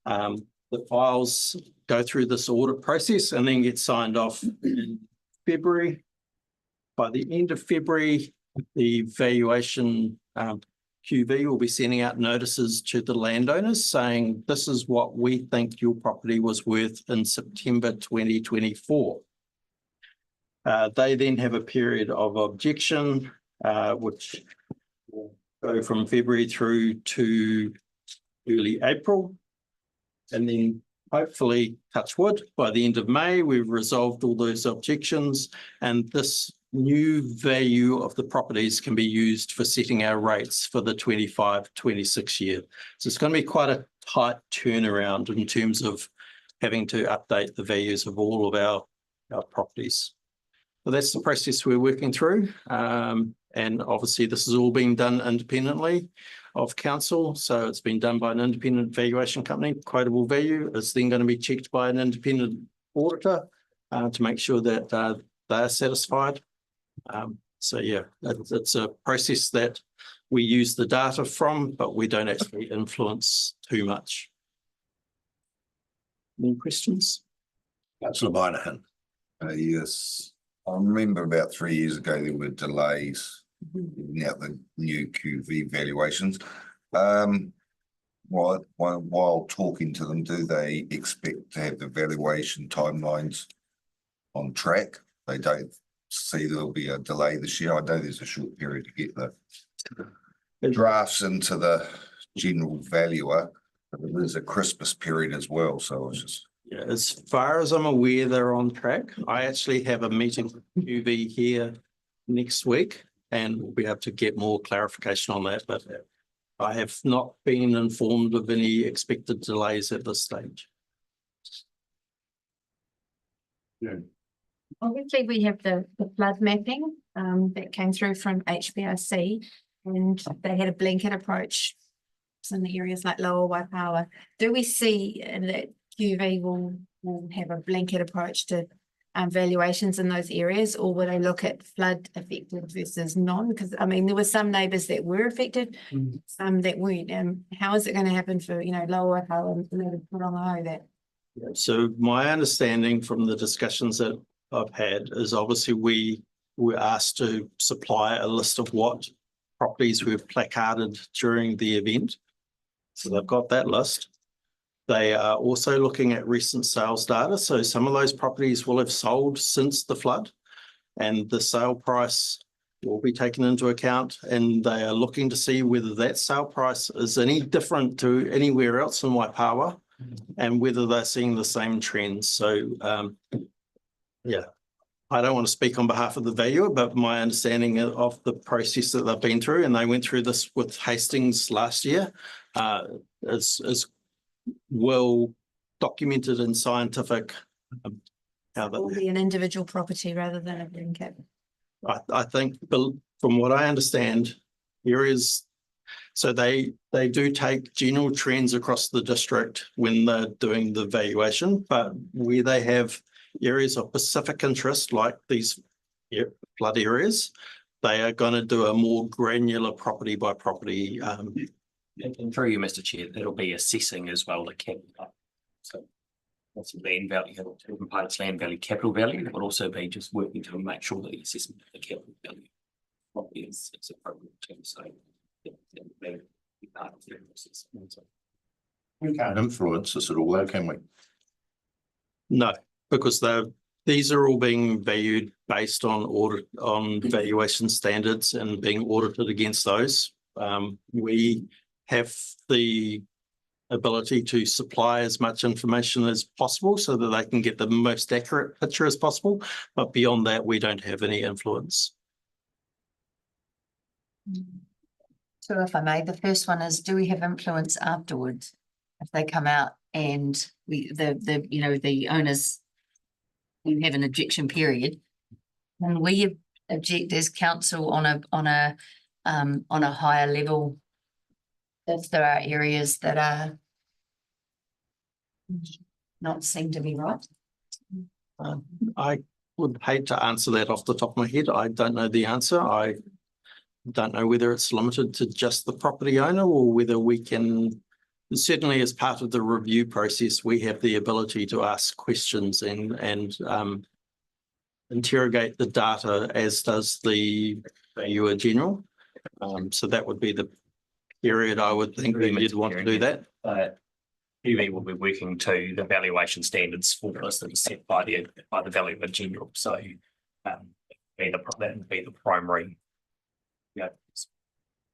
S3: The files go through this audit process and then get signed off in February. By the end of February, the valuation QV will be sending out notices to the landowners saying, this is what we think your property was worth in September 2024. They then have a period of objection, which will go from February through to early April. And then hopefully, touch wood, by the end of May, we've resolved all those objections, and this new value of the properties can be used for setting our rates for the 25-26 year. So it's going to be quite a tight turnaround in terms of having to update the values of all of our properties. So that's the process we're working through. And obviously this is all being done independently of council. So it's been done by an independent valuation company. Quotable value is then going to be checked by an independent auditor to make sure that they are satisfied. So yeah, it's a process that we use the data from, but we don't actually influence too much. Any questions?
S1: Councillor Moynihan.
S11: Yes, I remember about 3 years ago there were delays in out the new QV valuations. While talking to them, do they expect to have the valuation timelines on track? They don't see there'll be a delay this year. I know there's a short period to get the drafts into the general valuer, but there's a Christmas period as well. So it's just.
S3: Yeah, as far as I'm aware, they're on track. I actually have a meeting with QV here next week, and we'll be able to get more clarification on that. But I have not been informed of any expected delays at this stage.
S1: Yeah.
S9: Obviously, we have the flood mapping that came through from HBRC, and they had a blanket approach in the areas like Lower Waipawa. Do we see that QV will have a blanket approach to valuations in those areas, or will they look at flood affected versus non? Because I mean, there were some neighbours that were affected, some that weren't. And how is it going to happen for Lower Waipawa and Prongaho that?
S3: Yeah, so my understanding from the discussions that I've had is obviously we were asked to supply a list of what properties were placarded during the event. So they've got that list. They are also looking at recent sales data. So some of those properties will have sold since the flood. and the sale price will be taken into account, and they are looking to see whether that sale price is any different to anywhere else in Waipawa and whether they're seeing the same trends. So, yeah, I don't want to speak on behalf of the valuer, but my understanding of the process that they've been through, and they went through this with Hastings last year, is well documented and scientific. How
S9: Will
S3: that,
S9: be an individual property rather than a blanket.
S3: I think, from what I understand, areas, so they do take general trends across the district when they're doing the valuation, but where they have areas of specific interest, like these flood areas, they are going to do a more granular property by property.
S6: And through you, Mr. Chair, that'll be assessing as well the capital. So that's land value, different parts land value, capital value. It will also be just working to make sure that the assessment of the capital value property is appropriate too. So that may be part of the process.
S1: We can't influence this at all, though, can we?
S3: No, because these are all being valued based on valuation standards and being audited against those. We have the ability to supply as much information as possible so that they can get the most accurate picture as possible. But beyond that, we don't have any influence.
S2: So if I may, the first one is, do we have influence afterwards? If they come out and the owners, we have an objection period, and we object as council on a higher level if there are areas that are not seem to be right?
S3: I would hate to answer that off the top of my head. I don't know the answer. I don't know whether it's limited to just the property owner or whether we can, certainly as part of the review process, we have the ability to ask questions and interrogate the data, as does the valuer general. So that would be the period I would think we would want to do that.
S6: QV will be working to the valuation standards for us that are set by the valuer general. So that would be the primary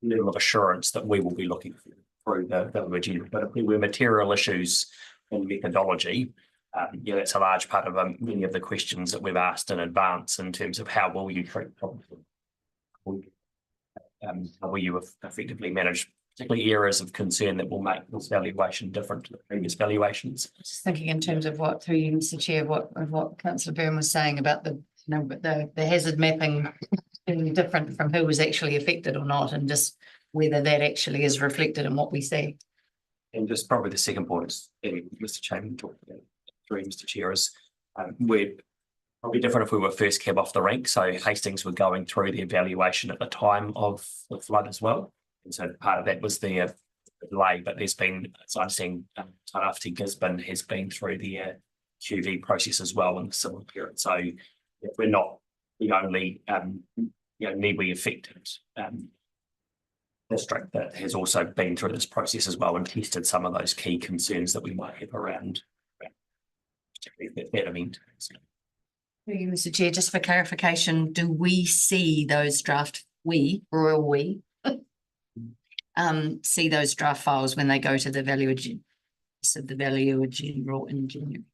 S6: level of assurance that we will be looking for through the valuer general. But if there were material issues in methodology, that's a large part of many of the questions that we've asked in advance in terms of how will you treat problems. How will you effectively manage particularly areas of concern that will make this valuation different to the previous valuations?
S2: Just thinking in terms of what, through you, Mr. Chair, what Councillor Byrne was saying about the hazard mapping being different from who was actually affected or not, and just whether that actually is reflected in what we see.
S6: And just probably the second point is, Mr. Chamberlain talked about through Mr. Chair, is we're probably different if we were first cab off the rank. So Hastings were going through the evaluation at the time of the flood as well. And so part of that was the delay, but there's been, as I understand, Tairāwhiti Gisborne has been through the QV process as well in the similar period. So if we're not the only Niue affected district that has also been through this process as well and tested some of those key concerns that we might have around particularly that event. So.
S2: Through you, Mr. Chair, just for clarification, do we see those draft, royal we, see those draft files when they go to the valuer general in January?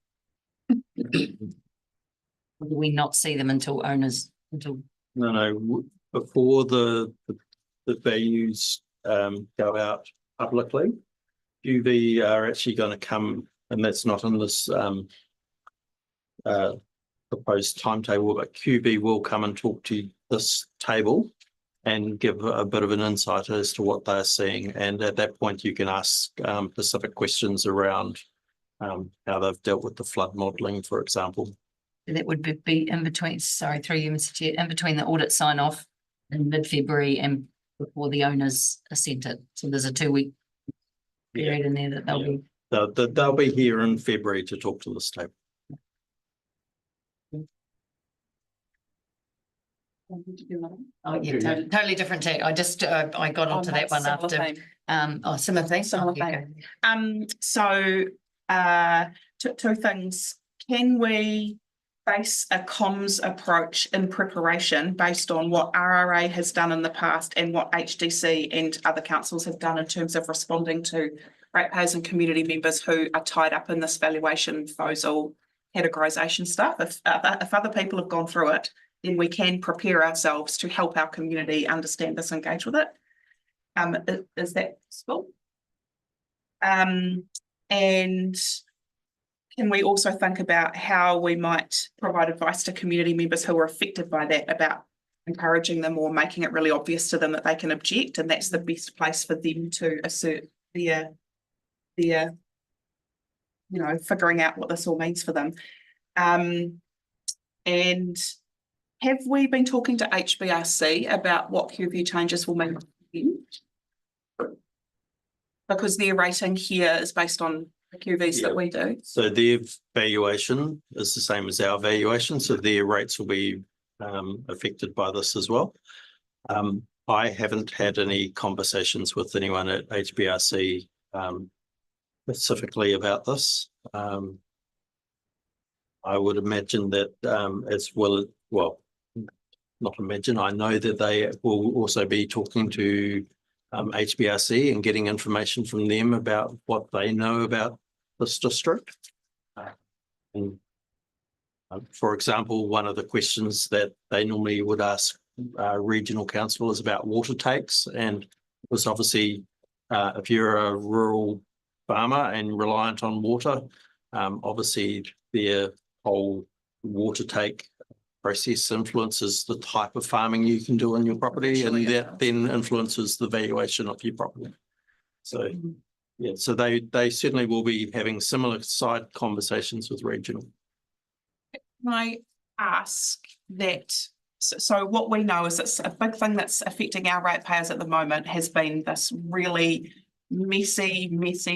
S2: Or do we not see them until owners,
S3: No, before the values go out publicly, QV are actually going to come, and that's not in this proposed timetable, but QV will come and talk to this table and give a bit of an insight as to what they're seeing. And at that point, you can ask specific questions around how they've dealt with the flood modelling, for example.
S2: that would be in between, sorry, through you, Mr. Chair, in between the audit sign off in mid-February and before the owners are sent it. So there's a 2-week period in there that they'll be.
S3: They'll be here in February to talk to this table.
S2: Oh yeah, totally different tech. I just I got onto that one after similar thing.
S4: Similar thing. So two things. Can we base a comms approach in preparation based on what RRA has done in the past and what HDC and other councils have done in terms of responding to ratepayers and community members who are tied up in this valuation proposal categorisation stuff. If other people have gone through it, then we can prepare ourselves to help our community understand this, engage with it. Is that possible? And can we also think about how we might provide advice to community members who are affected by that, about encouraging them or making it really obvious to them that they can object, and that's the best place for them to assert their figuring out what this all means for them. And have we been talking to HBRC about what QV changes will mean for them? Because their rating here is based on the QVs that we do.
S3: So their valuation is the same as our valuation, so their rates will be affected by this as well. I haven't had any conversations with anyone at HBRC specifically about this. I would imagine that not imagine, I know that they will also be talking to HBRC and getting information from them about what they know about this district. For example, one of the questions that they normally would ask regional council is about water takes, and because obviously if you're a rural farmer and reliant on water, obviously their whole water take process influences the type of farming you can do on your property, and that then influences the valuation of your property. So yeah, so they certainly will be having similar side conversations with regional.
S4: Can I ask that? So what we know is that a big thing that's affecting our ratepayers at the moment has been this really messy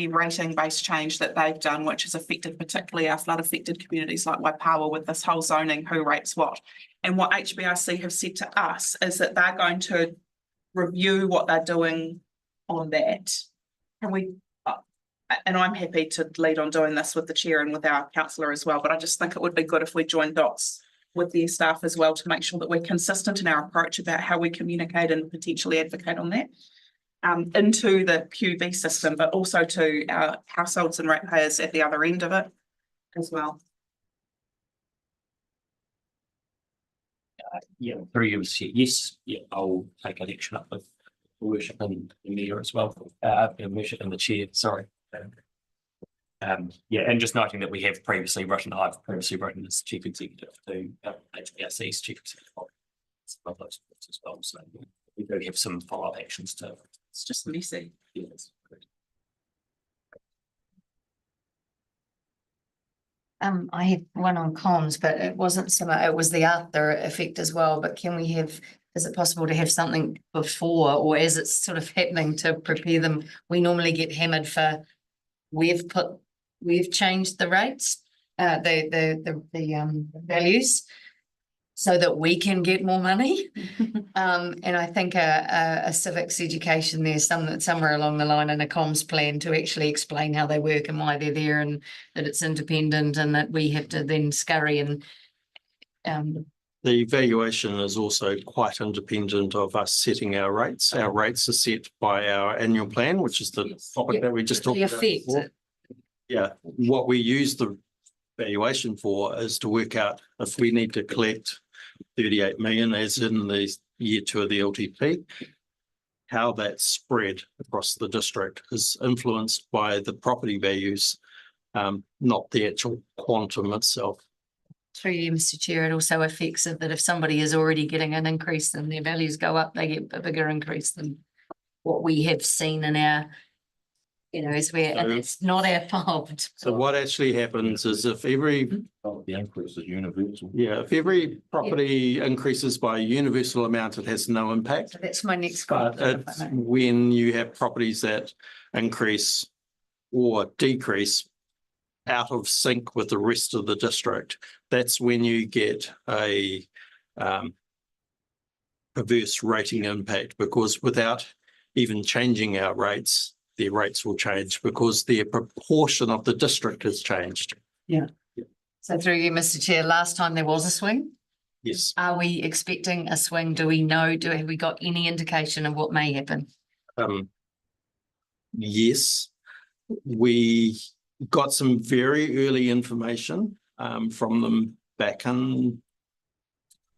S4: rating-based change that they've done, which has affected particularly our flood-affected communities like Waipawa with this whole zoning, who rates what. And what HBRC have said to us is that they're going to review what they're doing on that. Can we, and I'm happy to lead on doing this with the chair and with our councillor as well, but I just think it would be good if we joined dots with their staff as well to make sure that we're consistent in our approach about how we communicate and potentially advocate on that. Into the QV system, but also to our households and ratepayers at the other end of it as well.
S6: Through you, yes, I'll take an action up with worship and the mayor as well, worship and the chair, sorry. And just noting that I've previously written as chief executive to HBRC's chief executive of those as well, so we do have some follow-up actions to.
S4: It's just messy.
S6: Yes.
S2: I had one on comms, but it wasn't similar. It was the after effect as well. But is it possible to have something before, or as it's sort of happening, to prepare them? We normally get hammered for we've changed the rates, the values, so that we can get more money. And I think a civics education there's somewhere along the line in a comms plan to actually explain how they work and why they're there, and that it's independent and that we have to then scurry and
S3: the valuation is also quite independent of us setting our rates. Our rates are set by our annual plan, which is the topic that we just talked about before. Yeah, what we use the valuation for is to work out if we need to collect 38 million as in the year 2 of the LTP, how that's spread across the district is influenced by the property values, not the actual quantum itself.
S2: through you, Mr. Chair, it also affects it that if somebody is already getting an increase and their values go up, they get a bigger increase than what we have seen in our, and it's not our fault.
S3: So what actually happens is if every
S1: The increase is universal.
S3: if every property increases by a universal amount, it has no impact.
S2: So that's my next
S3: But
S2: question.
S3: it's when you have properties that increase or decrease out of sync with the rest of the district, that's when you get a perverse rating impact, because without even changing our rates, their rates will change because their proportion of the district has changed.
S12: So through you, Mr. Chair, last time there was a swing.
S3: Yes.
S12: Are we expecting a swing? Do we know, have we got any indication of what may happen?
S3: Yes, we got some very early information from them back in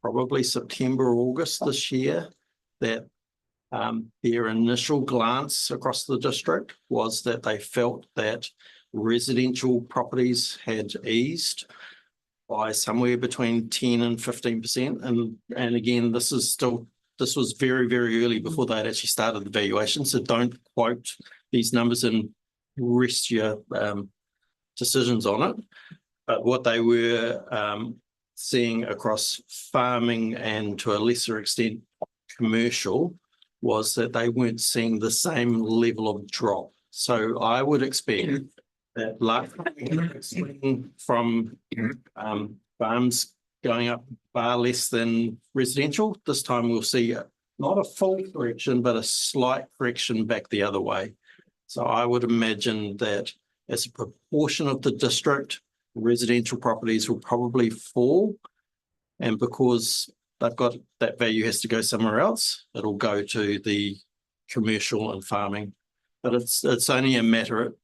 S3: probably September, August this year, that their initial glance across the district was that they felt that residential properties had eased by somewhere between 10 and 15%. And again, this was very, very early before they'd actually started the valuation. So don't quote these numbers and rest your decisions on it. But what they were seeing across farming and to a lesser extent commercial was that they weren't seeing the same level of drop. So I would expect that from farms going up far less than residential. This time we'll see not a full correction, but a slight correction back the other way. So I would imagine that as a proportion of the district, residential properties will probably fall. And because they've got that value has to go somewhere else, it'll go to the commercial and farming. But it's only a matter of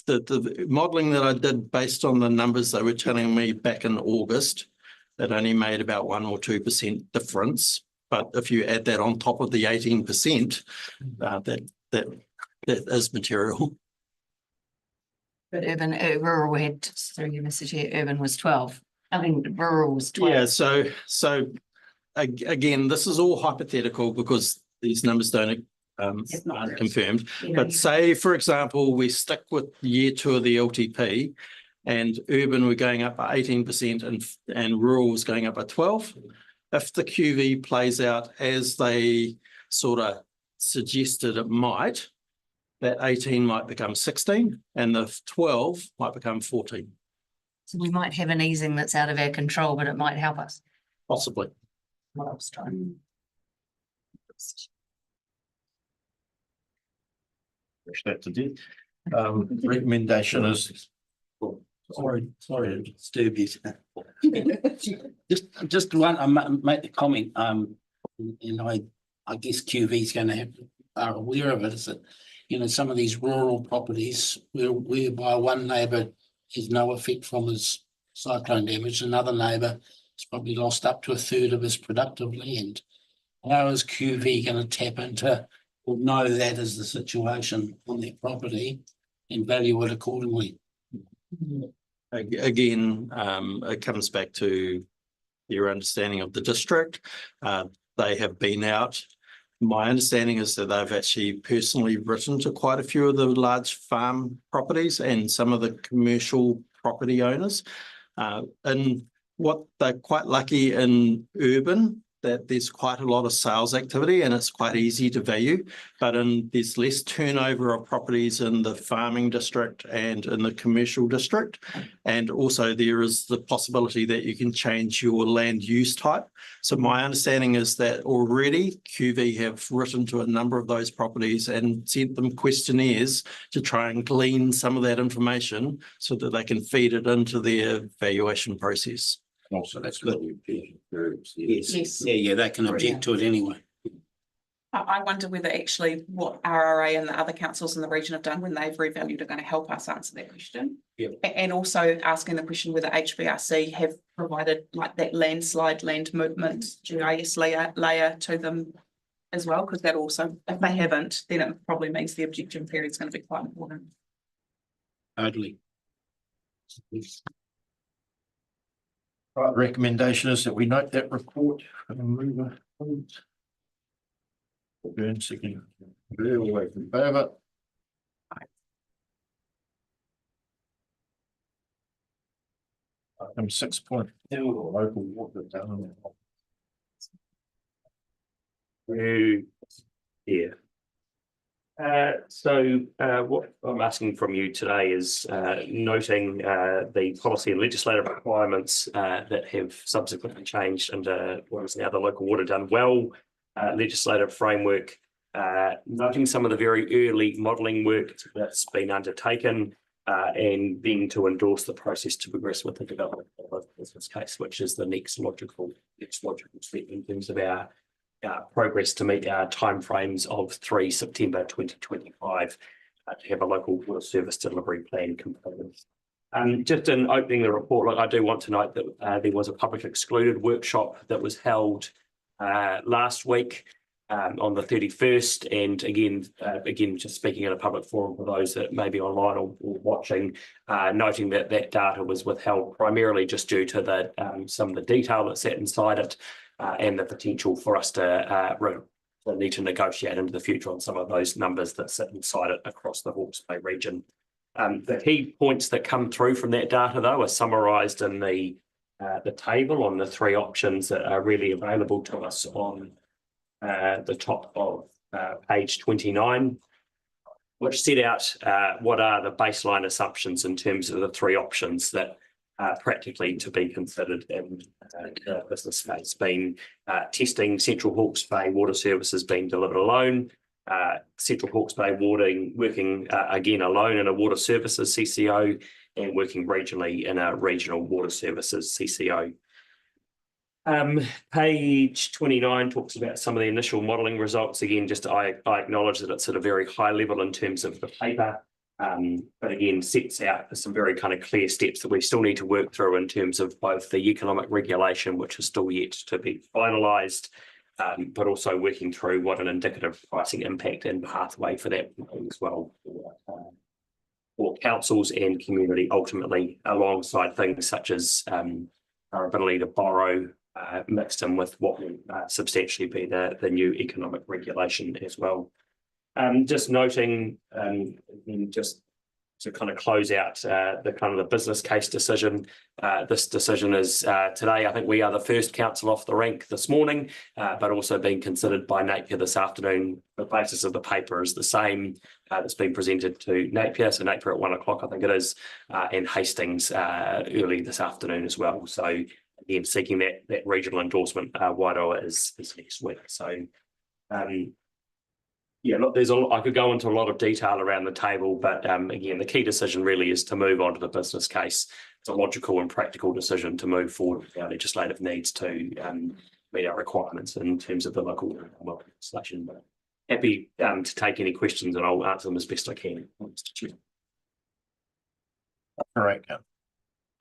S3: the modelling that I did based on the numbers they were telling me back in August, that only made about 1 or 2% difference. But if you add that on top of the 18%, that is material.
S12: But rural had, through you, Mr. Chair, urban was 12. I mean, rural was 12.
S3: Yeah, so again, this is all hypothetical because these numbers aren't confirmed. But say, for example, we stick with year 2 of the LTP and urban we're going up by 18% and rural was going up by 12. If the QV plays out as they sort of suggested it might, that 18 might become 16 and the 12 might become 14.
S12: So we might have an easing that's out of our control, but it might help us.
S3: Possibly.
S12: What I was trying.
S1: That to do. Recommendation is.
S7: Sorry to disturb you. Just one, I make the comment, and I guess QV is going to are aware of it, is that, you know, some of these rural properties whereby one neighbour has no effect from his cyclone damage, another neighbour has probably lost up to a third of his productive land. How is QV going to tap into or know that is the situation on their property and value it accordingly?
S3: Again, it comes back to your understanding of the district. They have been out. My understanding is that they've actually personally written to quite a few of the large farm properties and some of the commercial property owners. And what they're quite lucky in urban, that there's quite a lot of sales activity and it's quite easy to value, but there's less turnover of properties in the farming district and in the commercial district. And also there is the possibility that you can change your land use type. So my understanding is that already QV have written to a number of those properties and sent them questionnaires to try and glean some of that information so that they can feed it into their valuation process.
S7: Also, that's what yes. Yeah, they can object to it anyway.
S4: I wonder whether actually what RRA and the other councils in the region have done when they've revalued are going to help us answer that question.
S7: Yeah.
S4: And also asking the question whether HBRC have provided like that landslide land movement GIS layer to them as well, because that also, if they haven't, then it probably means the objection period is going to be quite important.
S7: Totally.
S1: Right, recommendation is that we note that report and move on. Burn second. All the way from favour. Item 6.2, local water down.
S6: Yeah. So what I'm asking from you today is noting the policy and legislative requirements that have subsequently changed under what is now the Local Water Done Well legislative framework, noting some of the very early modelling work that's been undertaken and then to endorse the process to progress with the development of a business case, which is the next logical step in terms of our progress to meet our timeframes of 3 September 2025 to have a local water service delivery plan completed. Just in opening the report, I do want to note that there was a public excluded workshop that was held last week on the 31st, and again, just speaking at a public forum for those that may be online or watching, noting that that data was withheld primarily just due to the some of the detail that sat inside it and the potential for us to need to negotiate into the future on some of those numbers that sit inside it across the Hawke's Bay region. The key points that come through from that data, though, are summarised in the table on the 3 options that are really available to us on the top of page 29, which set out what are the baseline assumptions in terms of the 3 options that are practically to be considered in the business case, being testing Central Hawke's Bay water services being delivered alone, Central Hawke's Bay working again alone in a water services CCO, and working regionally in a regional water services CCO. Page 29 talks about some of the initial modelling results. Again, just I acknowledge that it's at a very high level in terms of the paper, but again sets out some very kind of clear steps that we still need to work through in terms of both the economic regulation, which is still yet to be finalised, but also working through what an indicative pricing impact and pathway for that as well for councils and community ultimately, alongside things such as our ability to borrow mixed in with what will substantially be the new economic regulation as well. Just noting, just to kind of close out the business case decision. This decision is today. I think we are the first council off the rank this morning, but also being considered by Napier this afternoon. The basis of the paper is the same that's been presented to Napier. So Napier at 1 o'clock, I think it is, and Hastings early this afternoon as well. So again, seeking that regional endorsement, Wairoa is next week. So yeah, look, I could go into a lot of detail around the table, but again, the key decision really is to move on to the business case. It's a logical and practical decision to move forward with our legislative needs to meet our requirements in terms of the local legislation. But happy to take any questions, and I'll answer them as best I can.
S10: Correct.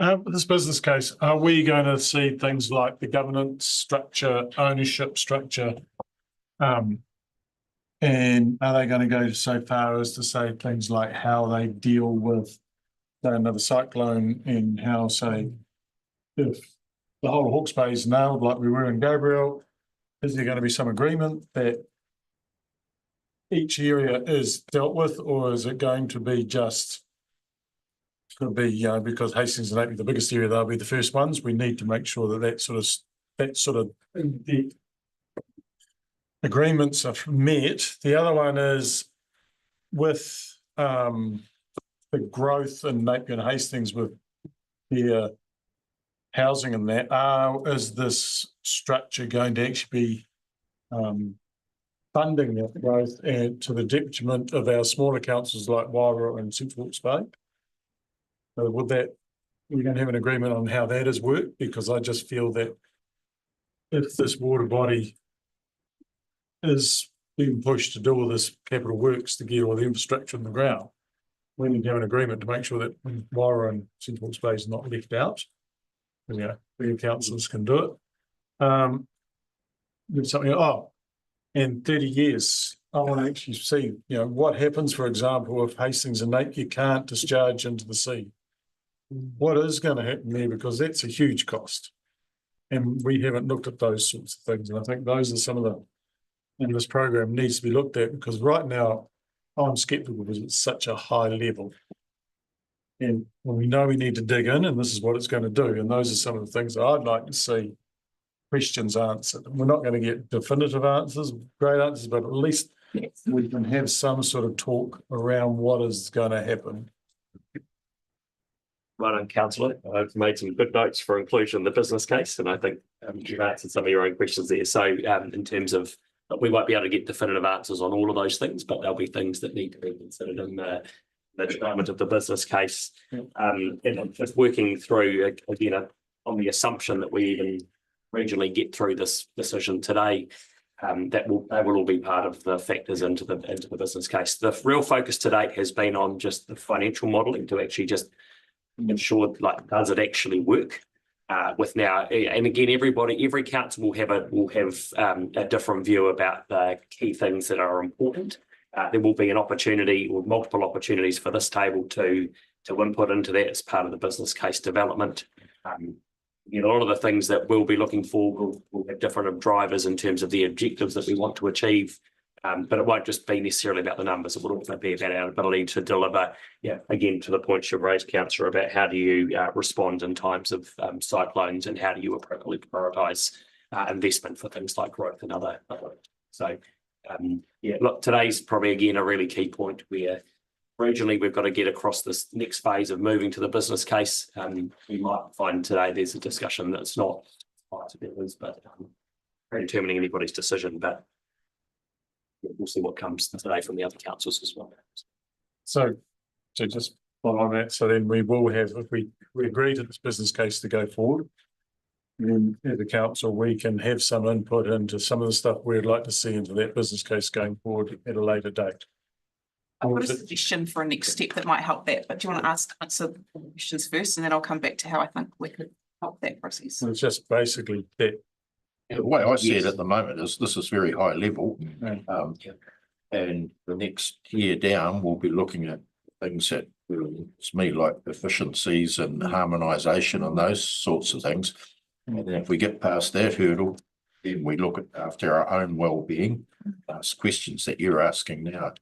S10: With this business case, are we going to see things like the governance structure, ownership structure, and are they going to go so far as to say things like how they deal with another cyclone, and how, say, if the whole of Hawke's Bay is nailed like we were in Gabriel, is there going to be some agreement that each area is dealt with, or is it going to be just could be, because Hastings and Napier, the biggest area, they'll be the first ones. We need to make sure that sort of the agreements are met. The other one is with the growth in Napier and Hastings with their housing and that, is this structure going to actually be funding that growth and to the detriment of our smaller councils like Wairoa and Central Hawke's Bay? We're going to have an agreement on how that has worked, because I just feel that if this water body is being pushed to do all this capital works to get all the infrastructure in the ground, we need to have an agreement to make sure that Wairoa and Central Hawke's Bay is not left out. The councils can do it. There's something, in 30 years, I want to actually see, what happens, for example, if Hastings and Napier can't discharge into the sea. What is going to happen there? Because that's a huge cost. And we haven't looked at those sorts of things. And I think those are some of and this program needs to be looked at, because right now I'm sceptical because it's such a high level. And we know we need to dig in, and this is what it's going to do. And those are some of the things that I'd like to see questions answered. We're not going to get definitive answers, great answers, but at least we can have some sort of talk around what is going to happen.
S6: Right on, Councillor. I've made some good notes for inclusion in the business case, and I think you've answered some of your own questions there. So in terms of, we won't be able to get definitive answers on all of those things, but there'll be things that need to be considered in the the development of the business case. And just working through again on the assumption that we even regionally get through this decision today, they will all be part of the factors into the business case. The real focus to date has been on just the financial modelling to actually just ensure, like, does it actually work? With now, and again, every council will have a different view about the key things that are important. There will be an opportunity or multiple opportunities for this table to input into that as part of the business case development. A lot of the things that we'll be looking for will have different drivers in terms of the objectives that we want to achieve. But it won't just be necessarily about the numbers. It will also be about our ability to deliver, again, to the point you've raised, Councillor, about how do you respond in times of cyclones, and how do you appropriately prioritise investment for things like growth and other. So, look, today's probably, again, a really key point where regionally we've got to get across this next phase of moving to the business case. We might find today there's a discussion that's not quite to be loose, but determining anybody's decision, but we'll see what comes today from the other councils as well.
S10: So just follow on that, so then we will have, if we agree to this business case to go forward, then as a council, we can have some input into some of the stuff we'd like to see into that business case going forward at a later date.
S4: I've got a suggestion for a next step that might help that, but do you want to answer the questions first, and then I'll come back to how I think we could help that process?
S10: So it's just basically that.
S1: The way I see it at the moment is this is very high level. And the next year down, we'll be looking at things that, it's me, like efficiencies and harmonisation and those sorts of things. And then if we get past that hurdle, then we look at after our own well-being, questions that you're asking now.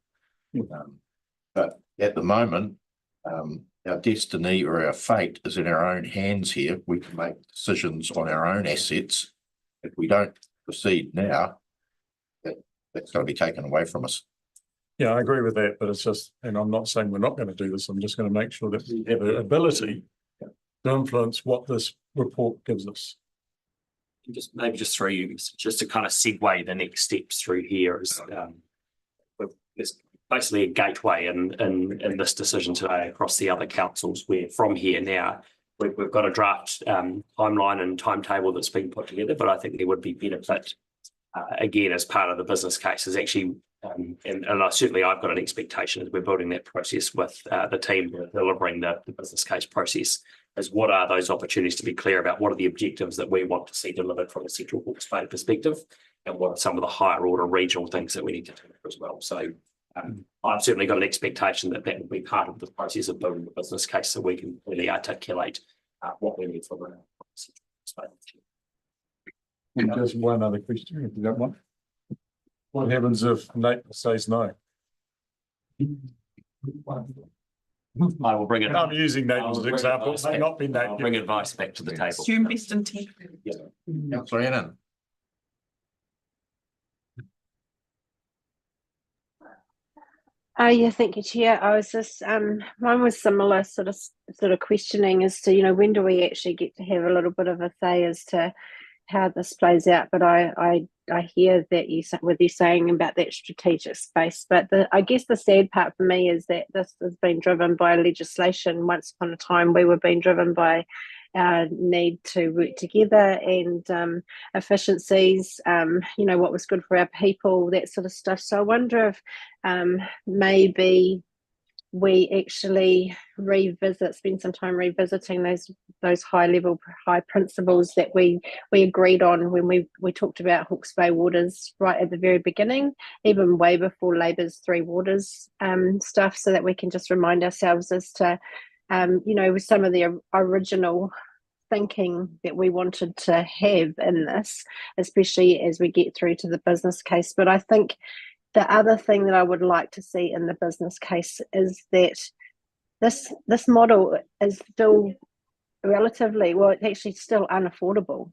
S1: But at the moment, our destiny or our fate is in our own hands here. We can make decisions on our own assets. If we don't proceed now, that's going to be taken away from us.
S10: Yeah, I agree with that, but it's just, and I'm not saying we're not going to do this. I'm just going to make sure that we have the ability to influence what this report gives us.
S6: Just through you, just to kind of segue the next steps through here is there's basically a gateway in this decision today across the other councils, where from here now we've got a draft timeline and timetable that's been put together, but I think there would be benefit again as part of the business case is actually and certainly I've got an expectation as we're building that process with the team delivering the business case process, is what are those opportunities to be clear about what are the objectives that we want to see delivered from a central Hawke's Bay perspective, and what are some of the higher order regional things that we need to do as well. So I've certainly got an expectation that will be part of the process of building the business case, so we can really articulate what we need from a central Hawke's Bay.
S10: And just one other question, if you don't mind. What happens if Nate says no?
S6: I will bring it.
S10: I'm using Nate as an example. It may not be Nate.
S6: Bring advice back to the table.
S4: Assume best intent.
S1: Councillor Annan.
S8: Yeah, thank you, Chair. I was just mine was similar sort of questioning as to, when do we actually get to have a little bit of a say as to how this plays out. But I hear that you saying about that strategic space. But I guess the sad part for me is that this has been driven by legislation. Once upon a time, we were being driven by our need to work together and efficiencies, what was good for our people, that sort of stuff. So I wonder if maybe we actually spend some time revisiting those high principles that we agreed on when we talked about Hawke's Bay Waters right at the very beginning, even way before Labour's Three Waters stuff, so that we can just remind ourselves as to with some of the original thinking that we wanted to have in this, especially as we get through to the business case. But I think the other thing that I would like to see in the business case is that this model is still relatively, well, it's actually still unaffordable.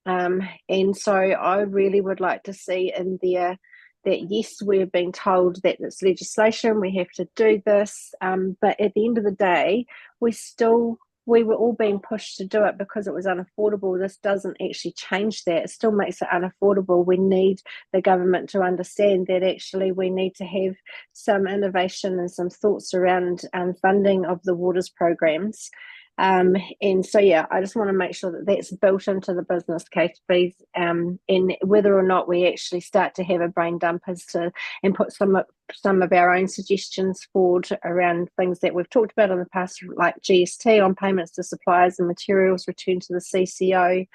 S8: And so I really would like to see in there that, yes, we're being told that it's legislation, we have to do this, but at the end of the day, we still we were all being pushed to do it because it was unaffordable. This doesn't actually change that. It still makes it unaffordable. We need the government to understand that actually we need to have some innovation and some thoughts around funding of the waters programs. And so, yeah, I just want to make sure that that's built into the business case, please. And whether or not we actually start to have a brain dump and put some of our own suggestions forward around things that we've talked about in the past, like GST on payments to suppliers and materials, return to the CCO.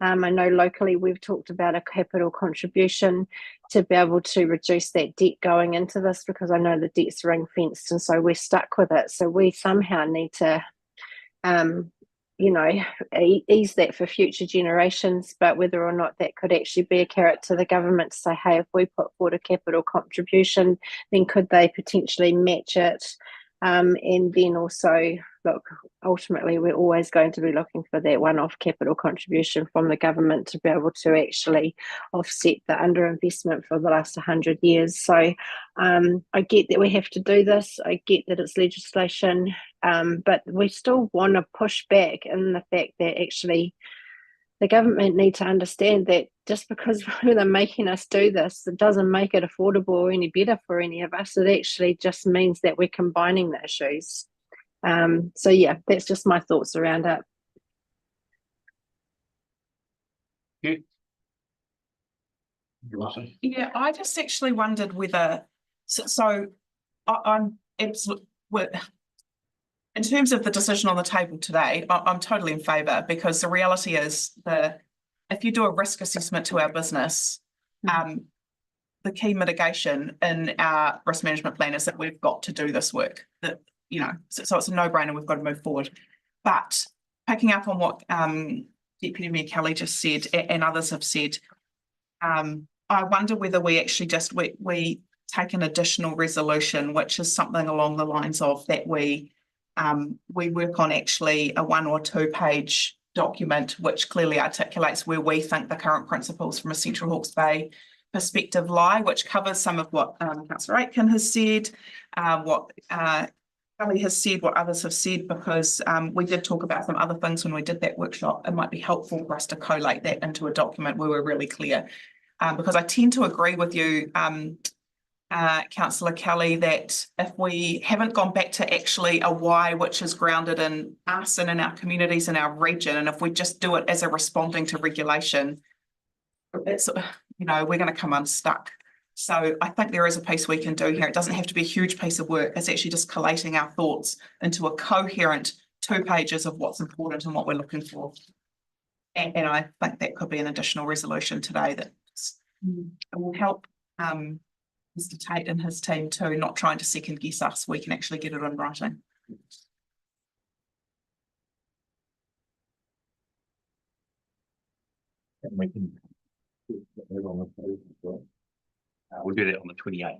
S8: I know locally we've talked about a capital contribution to be able to reduce that debt going into this, because I know the debt's ring fenced, and so we're stuck with it. So we somehow need to ease that for future generations, but whether or not that could actually be a carrot to the government to say, hey, if we put forward a capital contribution, then could they potentially match it? And then also, look, ultimately, we're always going to be looking for that one-off capital contribution from the government to be able to actually offset the underinvestment for the last 100 years. So I get that we have to do this. I get that it's legislation, but we still want to push back in the fact that actually the government need to understand that just because they're making us do this, it doesn't make it affordable or any better for any of us. It actually just means that we're combining the issues. So yeah, that's just my thoughts around it.
S4: Yeah, I just actually wondered whether, I'm absolutely, in terms of the decision on the table today, I'm totally in favour, because the reality is if you do a risk assessment to our business, the key mitigation in our risk management plan is that we've got to do this work. That, so it's a no-brainer. We've got to move forward. But picking up on what Deputy Mayor Kelly just said and others have said, I wonder whether we actually we take an additional resolution, which is something along the lines of that we work on actually a 1 or 2 page document which clearly articulates where we think the current principles from a Central Hawke's Bay perspective lie, which covers some of what Councillor Aitken has said, what Kelly has said, what others have said, because we did talk about some other things when we did that workshop. It might be helpful for us to collate that into a document where we're really clear, because I tend to agree with you, Councillor Kelly, that if we haven't gone back to actually a why which is grounded in us and in our communities and our region, and if we just do it as a responding to regulation, it's, we're going to come unstuck. So I think there is a piece we can do here. It doesn't have to be a huge piece of work. It's actually just collating our thoughts into a coherent 2 pages of what's important and what we're looking for. And I think that could be an additional resolution today that will help Mr. Tate and his team too, not trying to second guess us. We can actually get it in writing.
S6: And we can we'll do that on the 28th.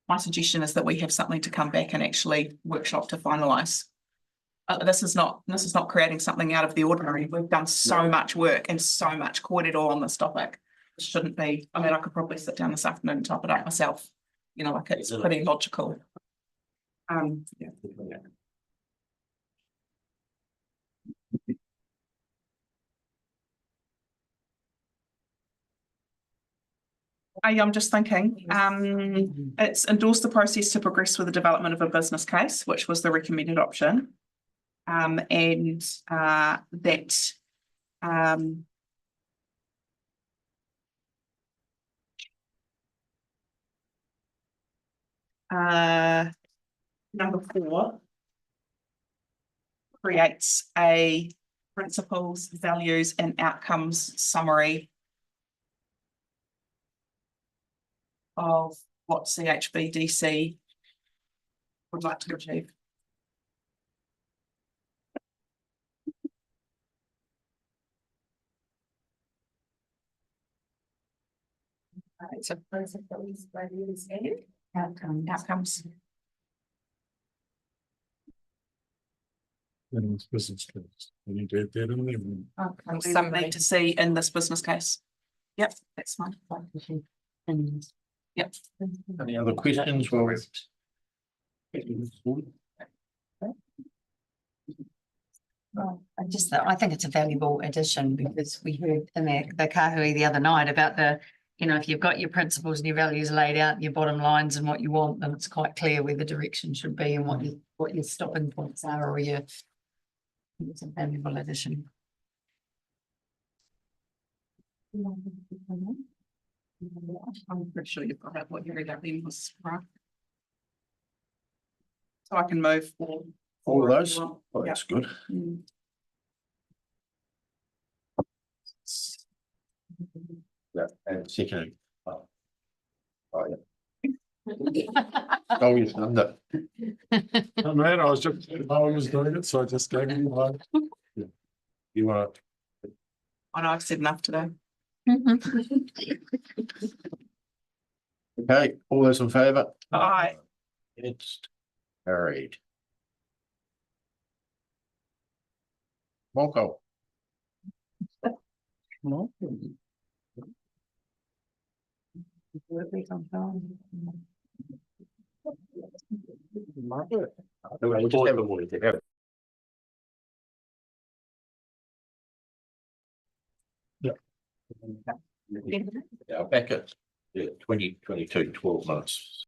S4: My suggestion is that we have something to come back and actually workshop to finalise. This is not creating something out of the ordinary. We've done so much work and so much kōrero on this topic. It shouldn't be. I mean, I could probably sit down this afternoon and type it up myself. It's pretty logical. Yeah. I'm just thinking, it's endorse the process to progress with the development of a business case, which was the recommended option. And that number 4 creates a principles, values, and outcomes summary of what CHBDC would like to achieve. So principles, values, and outcomes.
S10: In this business case. We need to add that in there.
S4: We need to see in this business case. Yep, that's fine. Yep.
S1: Any other questions? Well,
S12: I think it's a valuable addition because we heard in the kahui the other night about if you've got your principles and your values laid out, and your bottom lines and what you want, then it's quite clear where the direction should be and what your stopping points are or it's a valuable addition.
S4: I'm pretty sure you've got what you read out then was right. So I can move for
S1: All of
S4: if
S1: those?
S4: you want.
S1: Oh, that's good. Yeah, and second. Oh, yeah. Oh, yes, done that.
S10: Oh, man, I was just, I was doing it, so I just gave you one.
S1: You want
S4: I know I've said enough today.
S1: okay, all those in favour?
S4: Aye.
S1: It's carried. Monko. Yeah, back at 2022, 12 months.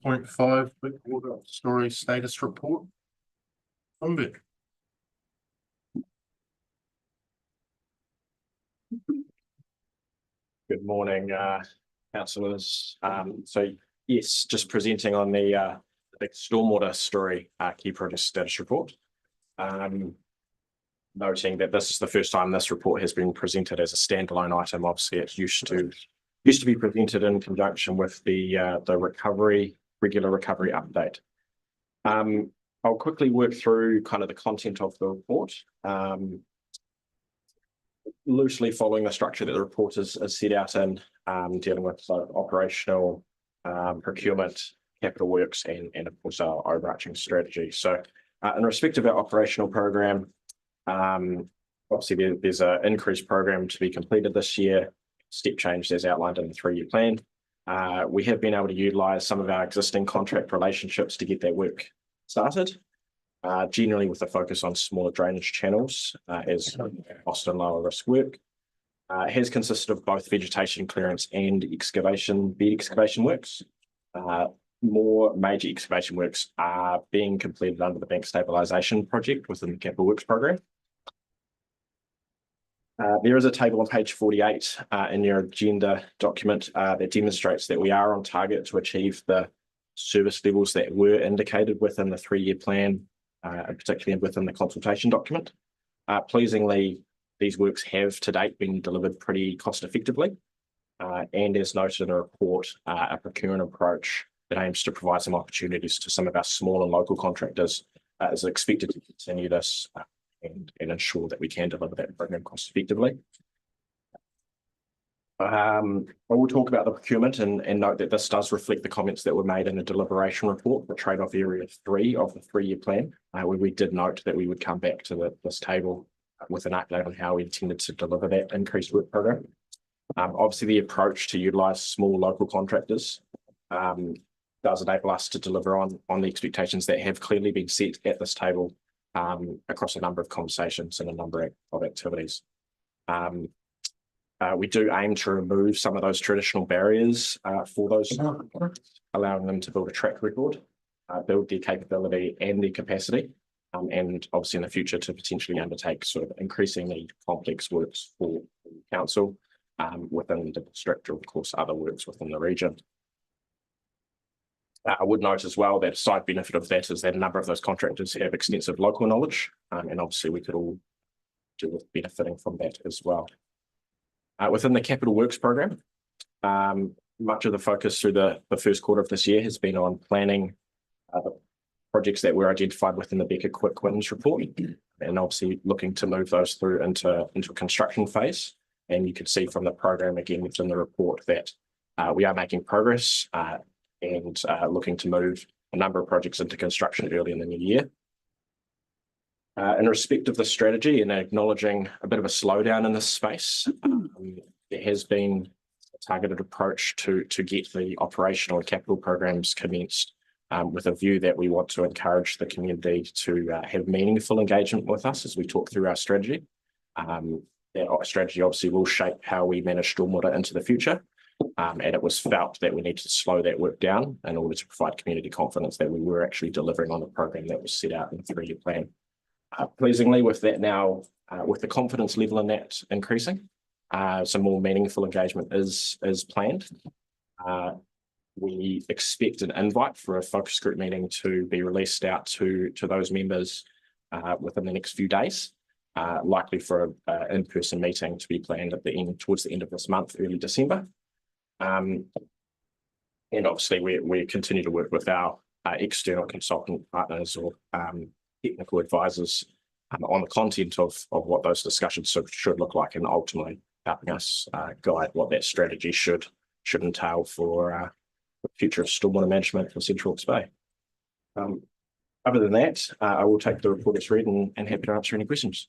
S1: Point five, big water story status report. Good
S6: morning, councillors. So yes, just presenting on the big stormwater story key project status report. Noting that this is the first time this report has been presented as a standalone item. Obviously, it used to be presented in conjunction with the regular recovery update. I'll quickly work through kind of the content of the report. Loosely following the structure that the report is set out in, dealing with operational, procurement, capital works, and of course our overarching strategy. So in respect of our operational program, obviously there's an increased program to be completed this year, step change as outlined in the 3-year plan. We have been able to utilise some of our existing contract relationships to get that work started, generally with a focus on smaller drainage channels as cost and lower risk work. It has consisted of both vegetation clearance and bed excavation works. More major excavation works are being completed under the bank stabilisation project within the capital works program. There is a table on page 48 in your agenda document that demonstrates that we are on target to achieve the service levels that were indicated within the 3-year plan, and particularly within the consultation document. Pleasingly, these works have to date been delivered pretty cost effectively, and as noted in the report, a procurement approach that aims to provide some opportunities to some of our small and local contractors is expected to continue this and ensure that we can deliver that program cost effectively. I will talk about the procurement and note that this does reflect the comments that were made in the deliberation report, the trade-off area 3 of the 3-year plan, where we did note that we would come back to this table with an update on how we intended to deliver that increased work program. Obviously, the approach to utilise small local contractors does enable us to deliver on the expectations that have clearly been set at this table across a number of conversations and a number of activities. We do aim to remove some of those traditional barriers for those, allowing them to build a track record, build their capability and their capacity, and obviously in the future to potentially undertake sort of increasingly complex works for council within the district, or of course other works within the region. I would note as well that a side benefit of that is that a number of those contractors have extensive local knowledge, and obviously we could all do with benefiting from that as well. Within the capital works program, much of the focus through the first quarter of this year has been on planning the projects that were identified within the Becker Quick Wins report, and obviously looking to move those through into a construction phase. And you can see from the program again within the report that we are making progress and looking to move a number of projects into construction early in the new year. In respect of the strategy and acknowledging a bit of a slowdown in this space, there has been a targeted approach to get the operational and capital programs commenced with a view that we want to encourage the community to have meaningful engagement with us as we talk through our strategy. That strategy obviously will shape how we manage stormwater into the future. And it was felt that we need to slow that work down in order to provide community confidence that we were actually delivering on the program that was set out in the 3-year plan. Pleasingly, with that now, with the confidence level in that increasing, some more meaningful engagement is planned. We expect an invite for a focus group meeting to be released out to those members within the next few days, likely for an in-person meeting to be planned towards the end of this month, early December. And obviously we continue to work with our external consultant partners or technical advisors on the content of what those discussions should look like, and ultimately helping us guide what that strategy should entail for
S3: future of stormwater management for Central Hawke's Bay. Other than that, I will take the report as read and happy to answer any questions.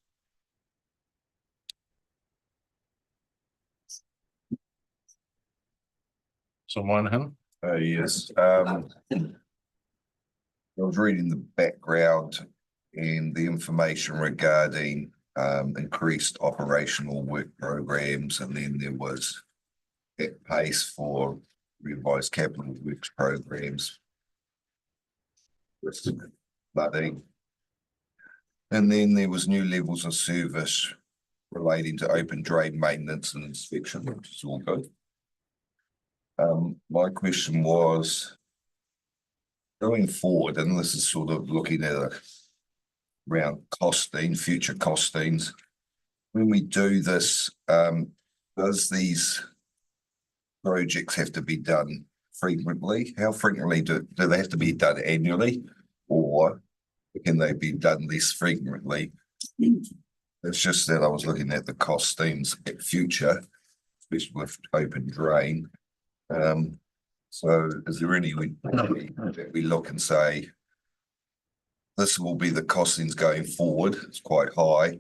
S1: So Moynihan,
S11: Yes, I was reading the background and the information regarding increased operational work programs, and then there was at pace for revised capital works programs. With flooding. And then there was new levels of service relating to open drain maintenance and inspection, which is all good. My question was, going forward, and this is sort of looking at around costing, future costings. When we do this, does these projects have to be done frequently? How frequently do they have to be done annually, or can they be done less frequently? It's just that I was looking at the costings at future, especially with open drain. So is there any way that we look and say, this will be the costings going forward? It's quite high.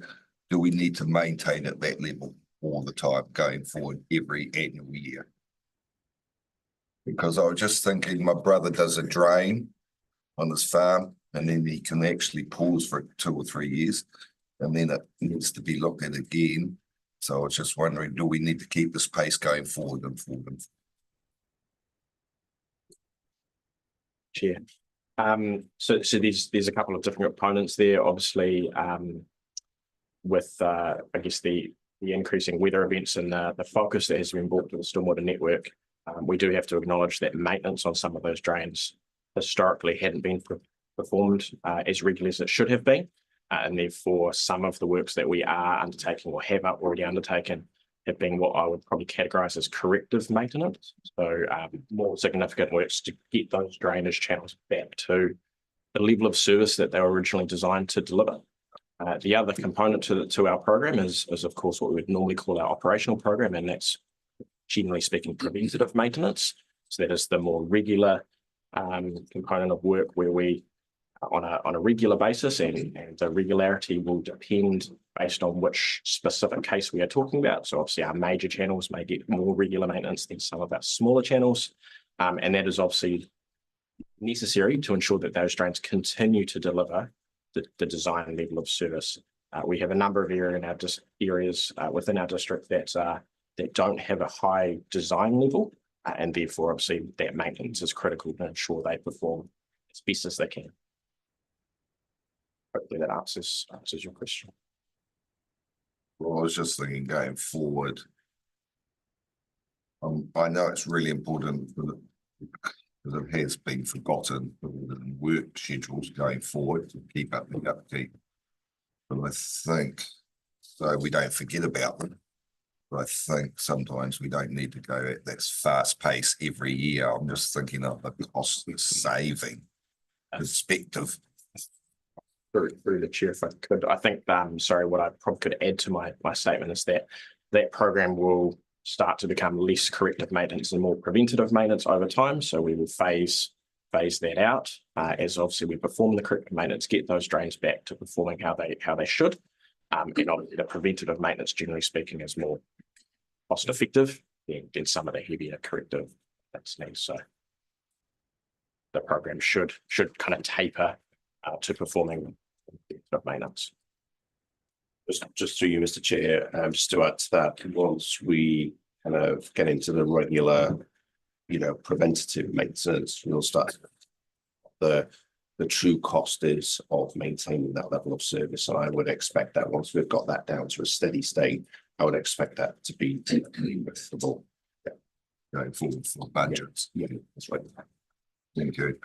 S11: Do we need to maintain at that level all the time going forward every annual year? Because I was just thinking, my brother does a drain on his farm, and then he can actually pause for 2 or 3 years, and then it needs to be looked at again. So I was just wondering, do we need to keep this pace going forward and forward and forward?
S3: Chair. So there's a couple of different components there. Obviously, with I guess the increasing weather events and the focus that has been brought to the stormwater network, we do have to acknowledge that maintenance on some of those drains historically hadn't been performed as regularly as it should have been, and therefore some of the works that we are undertaking or have already undertaken have been what I would probably categorise as corrective maintenance. So more significant works to get those drainage channels back to the level of service that they were originally designed to deliver. The other component to our program is of course what we would normally call our operational program, and that's generally speaking preventative maintenance. So that is the more regular component of work where we on a regular basis, and the regularity will depend based on which specific case we are talking about. So obviously our major channels may get more regular maintenance than some of our smaller channels, and that is obviously necessary to ensure that those drains continue to deliver the design level of service. We have a number of areas within our district that don't have a high design level, and therefore obviously that maintenance is critical to ensure they perform as best as they can. Hopefully that answers your question.
S11: Well, I was just thinking going forward. I know it's really important because it has been forgotten in work schedules going forward to keep up the upkeep. But I think so we don't forget about them. But I think sometimes we don't need to go at that fast pace every year. I'm just thinking of the cost saving perspective.
S3: Through the chair, if I could, I think, sorry, what I probably could add to my statement is that program will start to become less corrective maintenance and more preventative maintenance over time. So we will phase that out as obviously we perform the corrective maintenance, get those drains back to performing how they should. And obviously the preventative maintenance, generally speaking, is more cost effective than some of the heavier corrective needs. So the program should kind of taper to performing maintenance.
S13: Just through you, Mr. Chair, just to add to that, once we kind of get into the regular, preventative maintenance, we'll start the true cost is of maintaining that level of service. And I would expect that once we've got that down to a steady state, I would expect that to be reasonable
S11: Going forward for budgets.
S13: Yeah, that's right.
S11: Thank you.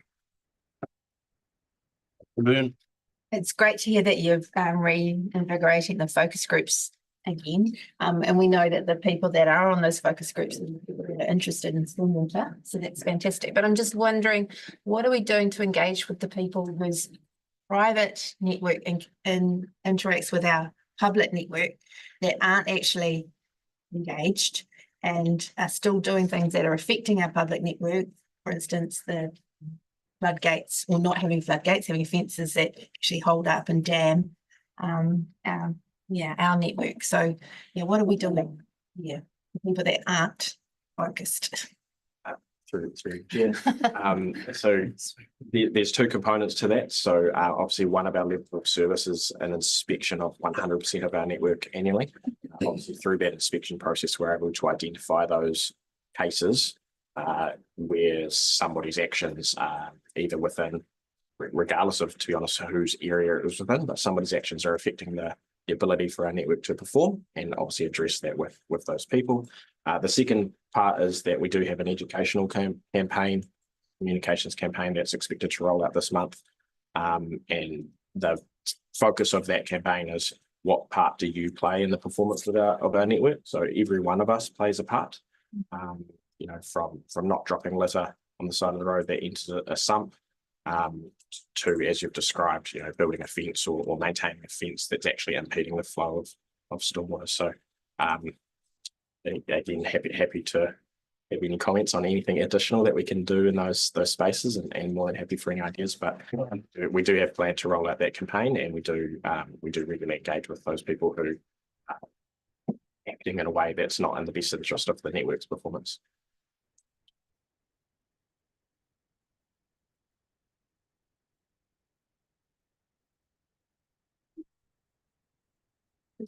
S9: It's great to hear that you've reinvigorating the focus groups again. And we know that the people that are on those focus groups are the people that are interested in stormwater. So that's fantastic. But I'm just wondering, what are we doing to engage with the people whose private network interacts with our public network that aren't actually engaged and are still doing things that are affecting our public network? for instance, the floodgates, or not having floodgates, having fences that actually hold up and dam our network. So yeah, what are we doing here for people that aren't focused?
S6: Yeah. So there's two components to that. So obviously one of our level of service is an inspection of 100% of our network annually. Obviously through that inspection process, we're able to identify those cases where somebody's actions either within, regardless of, to be honest, whose area it was within, but somebody's actions are affecting the ability for our network to perform, and obviously address that with those people. The second part is that we do have an educational campaign, communications campaign that's expected to roll out this month. And the focus of that campaign is, what part do you play in the performance of our network? So every one of us plays a part, you know, from not dropping litter on the side of the road that enters a sump, to, as you've described, you know, building a fence or maintaining a fence that's actually impeding the flow of stormwater. So again, happy to have any comments on anything additional that we can do in those spaces, and more than happy for any ideas. But we do have planned to roll out that campaign, and we do regularly engage with those people who are acting in a way that's not in the best interest of the network's performance.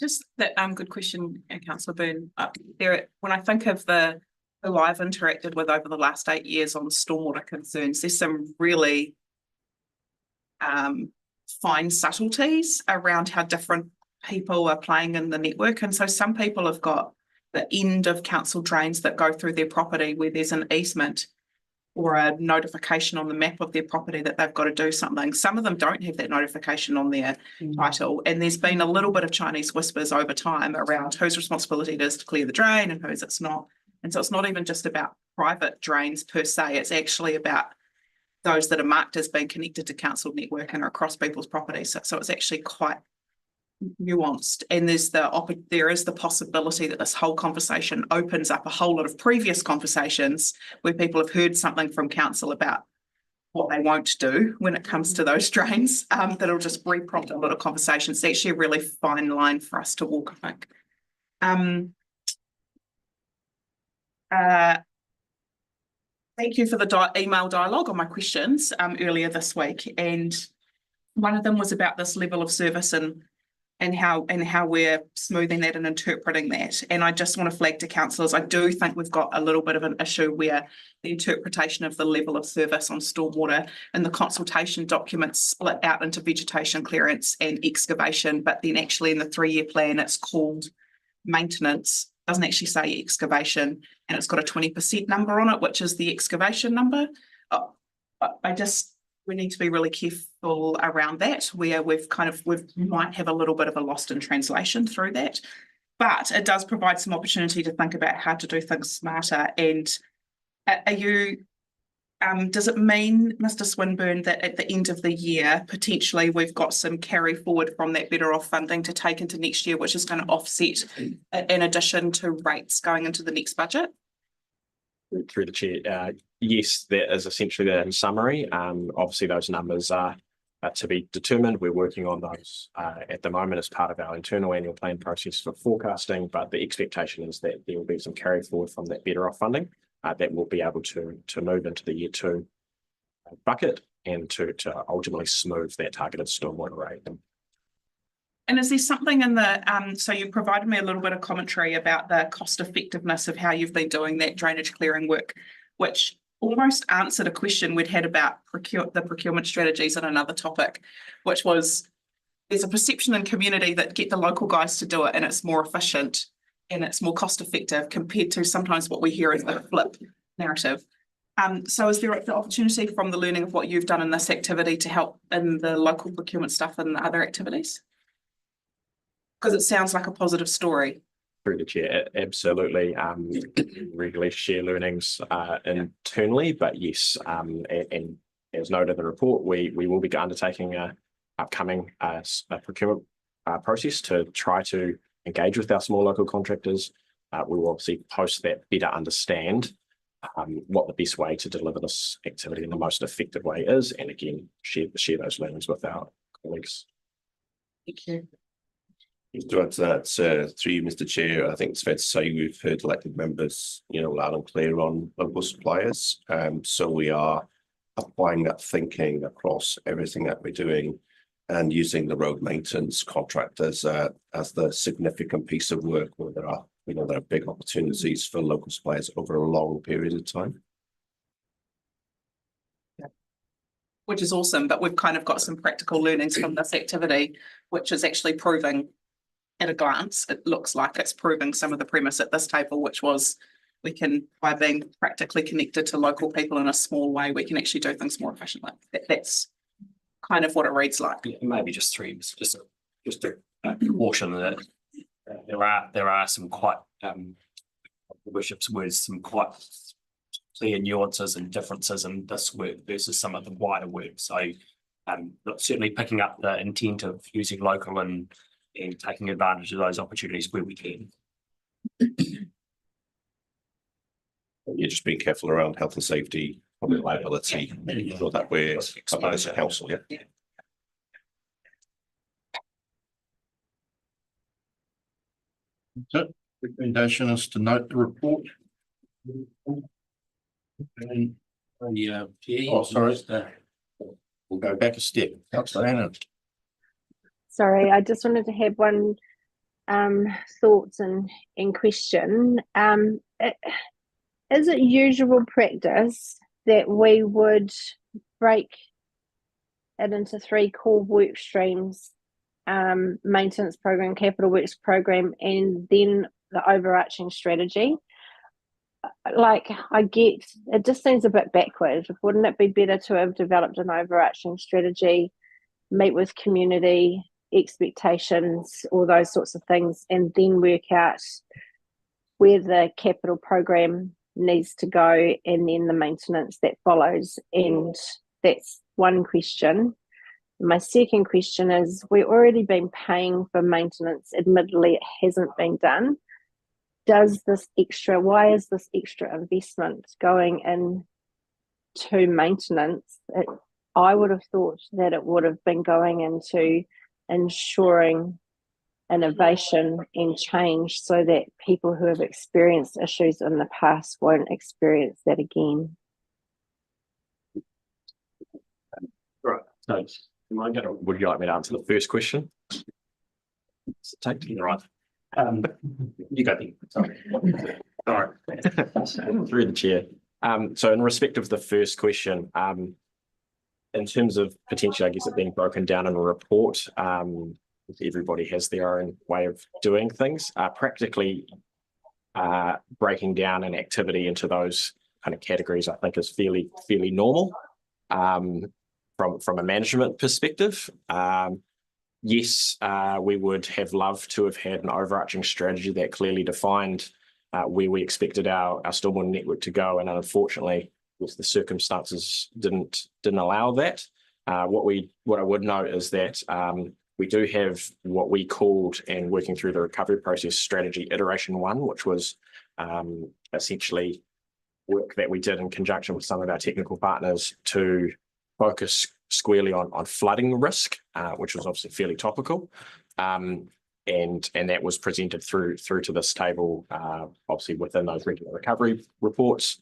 S4: Just that good question, Councillor Byrne. When I think of who I've interacted with over the last 8 years on stormwater concerns, there's some really fine subtleties around how different people are playing in the network. And so some people have got the end of council drains that go through their property where there's an easement or a notification on the map of their property that they've got to do something. Some of them don't have that notification on their title. And there's been a little bit of Chinese whispers over time around whose responsibility it is to clear the drain and whose it's not. And so it's not even just about private drains per se, it's actually about those that are marked as being connected to council network and are across people's properties. So it's actually quite nuanced, and there is the possibility that this whole conversation opens up a whole lot of previous conversations where people have heard something from council about what they won't do when it comes to those drains. That'll just re-prompt a lot of conversations. It's actually a really fine line for us to walk, I think. Thank you for the email dialogue on my questions earlier this week, and one of them was about this level of service and how we're smoothing that and interpreting that. And I just want to flag to councillors, I do think we've got a little bit of an issue where the interpretation of the level of service on stormwater and the consultation documents split out into vegetation clearance and excavation, but then actually in the 3-year plan it's called maintenance, doesn't actually say excavation, and it's got a 20% number on it, which is the excavation number. We need to be really careful around that, where we might have a little bit of a lost in translation through that, but it does provide some opportunity to think about how to do things smarter. And does it mean, Mr. Swinburne, that at the end of the year, potentially we've got some carry forward from that better off funding to take into next year, which is going to offset in addition to rates going into the next budget?
S6: Through the chair, yes, that is essentially that in summary. Obviously those numbers are to be determined. We're working on those at the moment as part of our internal annual plan process for forecasting, but the expectation is that there will be some carry forward from that better off funding that will be able to move into the year 2 bucket and to ultimately smooth that targeted stormwater rate.
S4: And is there something in the, so you provided me a little bit of commentary about the cost effectiveness of how you've been doing that drainage clearing work, which almost answered a question we'd had about the procurement strategies on another topic, which was there's a perception in community that get the local guys to do it and it's more efficient and it's more cost effective compared to sometimes what we hear as the flip narrative. So is there the opportunity from the learning of what you've done in this activity to help in the local procurement stuff and the other activities? Because it sounds like a positive story.
S6: Through the chair, absolutely. Regularly share learnings internally, but yes, and as noted in the report, we will be undertaking a upcoming procurement process to try to engage with our small local contractors. We will obviously post that better understand what the best way to deliver this activity in the most effective way is, and again, share those learnings with our colleagues.
S12: Thank you.
S13: To add to that, through you, Mr. Chair, I think it's fair to say we've heard elected members, loud and clear on local suppliers. So we are applying that thinking across everything that we're doing and using the road maintenance contractors as the significant piece of work where there are, there are big opportunities for local suppliers over a long period of time.
S4: Which is awesome, but we've kind of got some practical learnings from this activity, which is actually proving at a glance, it looks like it's proving some of the premise at this table, which was we can, by being practically connected to local people in a small way, we can actually do things more efficiently. That's kind of what it reads like.
S6: Yeah, maybe just three, just a caution that there are some quite Bishop's words, some quite clear nuances and differences in this work versus some of the wider work. So certainly picking up the intent of using local and taking advantage of those opportunities where we can.
S13: You're just being careful around health and safety, public liability, so that we're covered as a council, yeah.
S1: So, recommendation is to note the report. And, oh, sorry, we'll go back a step. Councillor Annan.
S8: Sorry, I just wanted to have one thoughts and question. Is it usual practice that we would break it into 3 core work streams, maintenance program, capital works program, and then the overarching strategy? Like, I get, it just seems a bit backward. Wouldn't it be better to have developed an overarching strategy, meet with community expectations, all those sorts of things, and then work out where the capital program needs to go and then the maintenance that follows? And that's one question. My second question is, we've already been paying for maintenance. Admittedly, it hasn't been done. Why is this extra investment going in to maintenance? I would have thought that it would have been going into ensuring innovation and change so that people who have experienced issues in the past won't experience that again.
S6: Right. So, would you like me to answer the first question? Take it, right. You go then. Sorry. All right. Through the chair. So in respect of the first question, in terms of potentially, I guess, it being broken down in a report, everybody has their own way of doing things. Practically, breaking down an activity into those kind of categories, I think, is fairly normal from a management perspective. Yes, we would have loved to have had an overarching strategy that clearly defined where we expected our stormwater network to go, and unfortunately, the circumstances didn't allow that. What I would note is that we do have what we called, and working through the recovery process, strategy iteration 1, which was essentially work that we did in conjunction with some of our technical partners to focus squarely on flooding risk, which was obviously fairly topical. And that was presented through to this table, obviously within those regular recovery reports.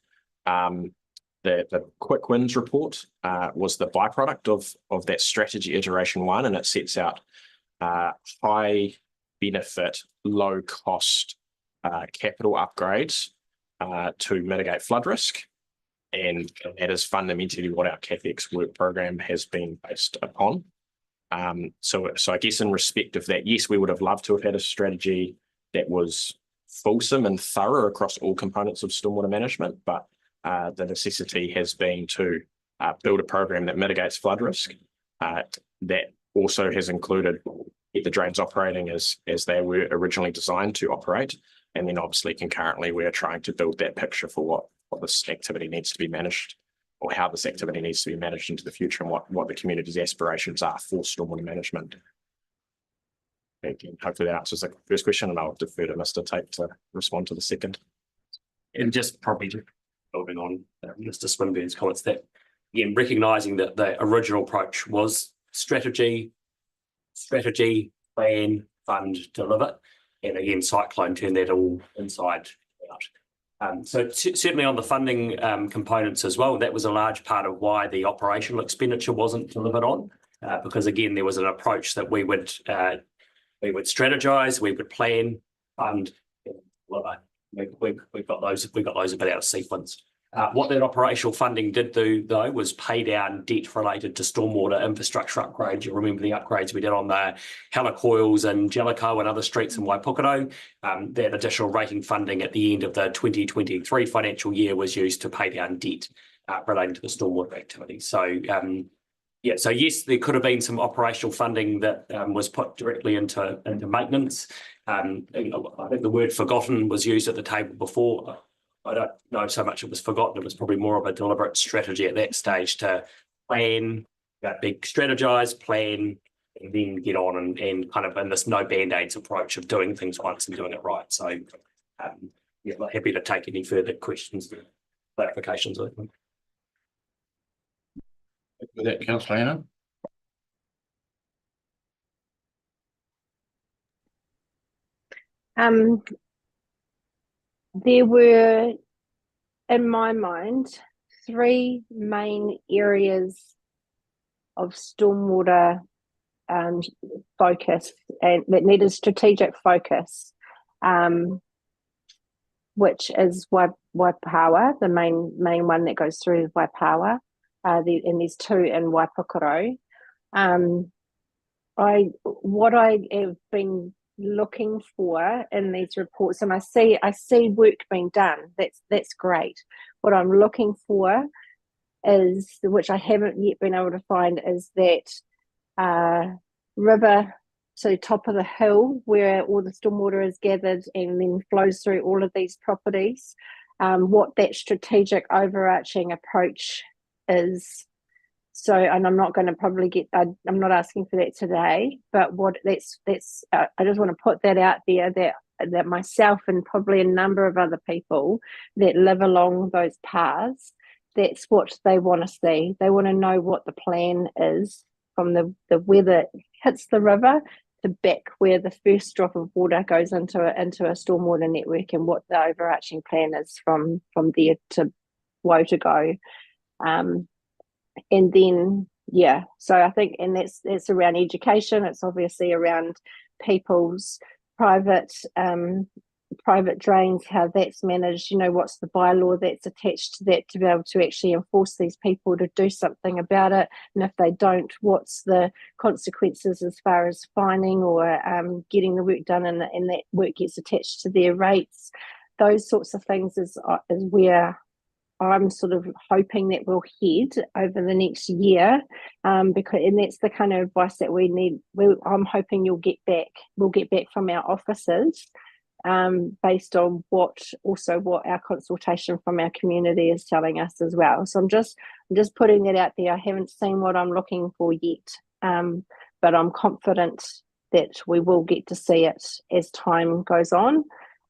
S6: The quick wins report was the byproduct of that strategy iteration 1, and it sets out high benefit, low cost capital upgrades to mitigate flood risk. And that is fundamentally what our CapEx work program has been based upon. So I guess in respect of that, yes, we would have loved to have had a strategy that was fulsome and thorough across all components of stormwater management, but the necessity has been to build a program that mitigates flood risk. That also has included the drains operating as they were originally designed to operate. And then obviously concurrently, we are trying to build that picture for what this activity needs to be managed, or how this activity needs to be managed into the future, and what the community's aspirations are for stormwater management. Again, hopefully that answers the first question, and I'll defer to Mr. Tate to respond to the second. And just probably building on Mr. Swinburne's comments, that again, recognising that the original approach was strategy, plan, fund, deliver. And again, Cyclone turned that all inside out. So certainly on the funding components as well, that was a large part of why the operational expenditure wasn't delivered on, because again, there was an approach that we would strategize, we would plan, fund, deliver. We've got those a bit out of sequence. What that operational funding did do, though, was pay down debt related to stormwater infrastructure upgrades. You remember the upgrades we did on the helicoils and Jellicoe and other streets in Waipukurau. That additional rating funding at the end of the 2023 financial year was used to pay down debt relating to the stormwater activity. So, so yes, there could have been some operational funding that was put directly into maintenance. I think the word forgotten was used at the table before. I don't know so much it was forgotten. It was probably more of a deliberate strategy at that stage to plan, strategize, plan, and then get on and kind of in this no band-aids approach of doing things once and doing it right. So, happy to take any further questions, clarifications.
S1: With that, Councillor Anna.
S8: There were, in my mind, 3 main areas of stormwater focus and that needed strategic focus, which is Waipawa, the main one that goes through Waipawa, and there's 2 in Waipukurau. What I have been looking for in these reports, and I see work being done. That's great. What I'm looking for is, which I haven't yet been able to find, is that river to top of the hill where all the stormwater is gathered and then flows through all of these properties. What that strategic overarching approach is. So, and I'm not going to probably get, I'm not asking for that today, but I just want to put that out there that myself and probably a number of other people that live along those paths, that's what they want to see. They want to know what the plan is from the where it hits the river to back where the first drop of water goes into a stormwater network, and what the overarching plan is from there to woe to go. And then, so I think, and that's around education. It's obviously around people's private drains, how that's managed, what's the bylaw that's attached to that to be able to actually enforce these people to do something about it. And if they don't, what's the consequences as far as fining or getting the work done and that work gets attached to their rates. Those sorts of things is where I'm sort of hoping that we'll head over the next year, and that's the kind of advice that we need. I'm hoping we'll get back from our officers, based on what our consultation from our community is telling us as well. So I'm just putting that out there. I haven't seen what I'm looking for yet, but I'm confident that we will get to see it as time goes on.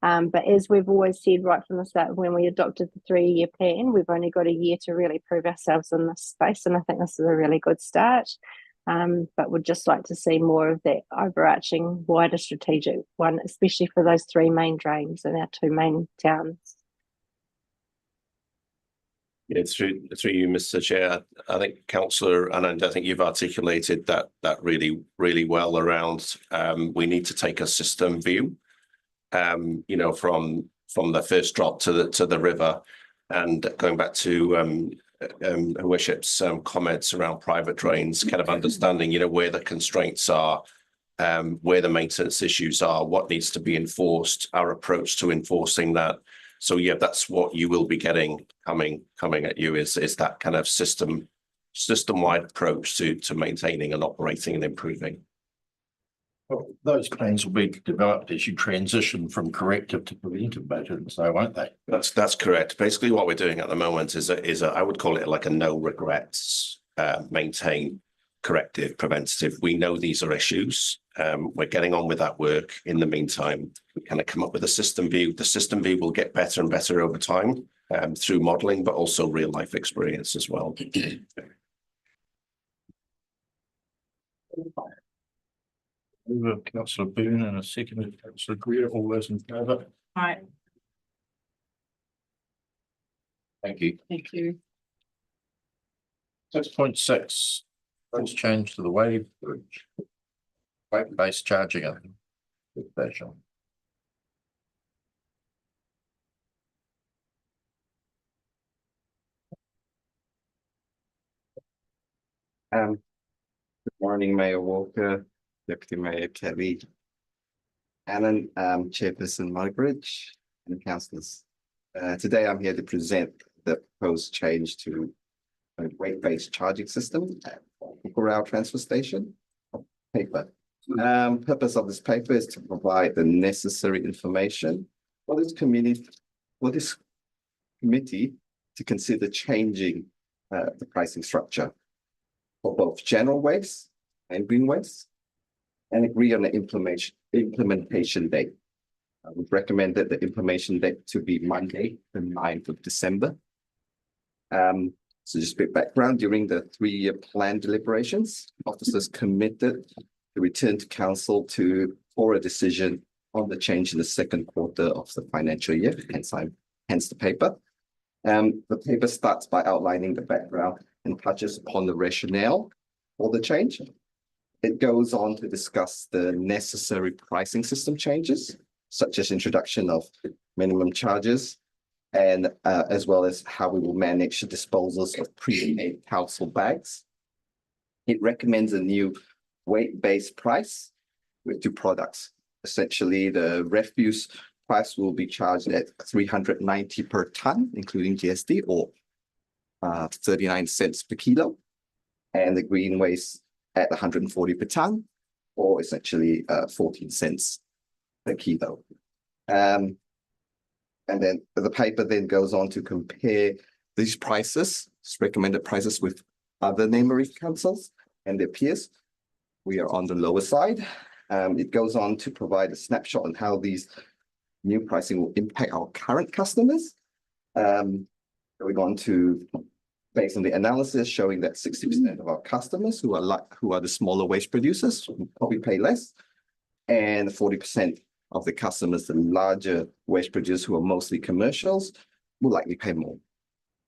S8: But as we've always said right from the start, when we adopted the 3-year plan, we've only got a year to really prove ourselves in this space, and I think this is a really good start. But we'd just like to see more of that overarching, wider strategic one, especially for those 3 main drains in our 2 main towns.
S13: Yeah, through you, Mr. Chair. I think Councillor Anand, I think you've articulated that really, really well around. We need to take a system view. From the first drop to the river, and going back to Her Worship's comments around private drains, kind of understanding, where the constraints are, where the maintenance issues are, what needs to be enforced, our approach to enforcing that. So that's what you will be getting coming at you is that kind of system-wide approach to maintaining and operating and improving.
S1: Well, those plans will be developed as you transition from corrective to preventive maintenance, though, won't they?
S13: That's correct. Basically, what we're doing at the moment is I would call it like a no regrets, maintain, corrective, preventative. We know these are issues. We're getting on with that work. In the meantime, we kind of come up with a system view. The system view will get better and better over time through modelling, but also real life experience as well.
S1: Councillor Boone and a second, Councillor Greer, all those in favour?
S4: Right,
S1: Thank you.
S4: thank you.
S1: 6.6, let's change to the wave bridge. Wave-based charging, I think. Good fashion.
S5: Good morning, Mayor Walker, Deputy Mayor Kelly, Alan, Chairperson Mugridge, and councillors. Today I'm here to present the proposed change to a weight-based charging system at Pukurau transfer station. Paper. Purpose of this paper is to provide the necessary information for this committee to consider changing the pricing structure for both general waste and green waste, and agree on the implementation date. We've recommended the implementation date to be Monday, the 9th of December. So just a bit background, during the 3-year plan deliberations, officers committed to return to council for a decision on the change in the second quarter of the financial year, hence the paper. The paper starts by outlining the background and touches upon the rationale for the change. It goes on to discuss the necessary pricing system changes, such as introduction of minimum charges, and as well as how we will manage the disposals of prepaid household bags. It recommends a new weight-based price with 2 products. Essentially, the refuse price will be charged at 390 per tonne, including GST, or 39 cents per kilo, and the green waste at 140 per tonne, or essentially 14 cents per kilo. And then the paper then goes on to compare these prices, recommended prices, with other neighbouring councils and their peers. We are on the lower side. It goes on to provide a snapshot on how these new pricing will impact our current customers. Going on to, based on the analysis showing that 60% of our customers who are the smaller waste producers will probably pay less, and 40% of the customers, the larger waste producers who are mostly commercials, will likely pay more.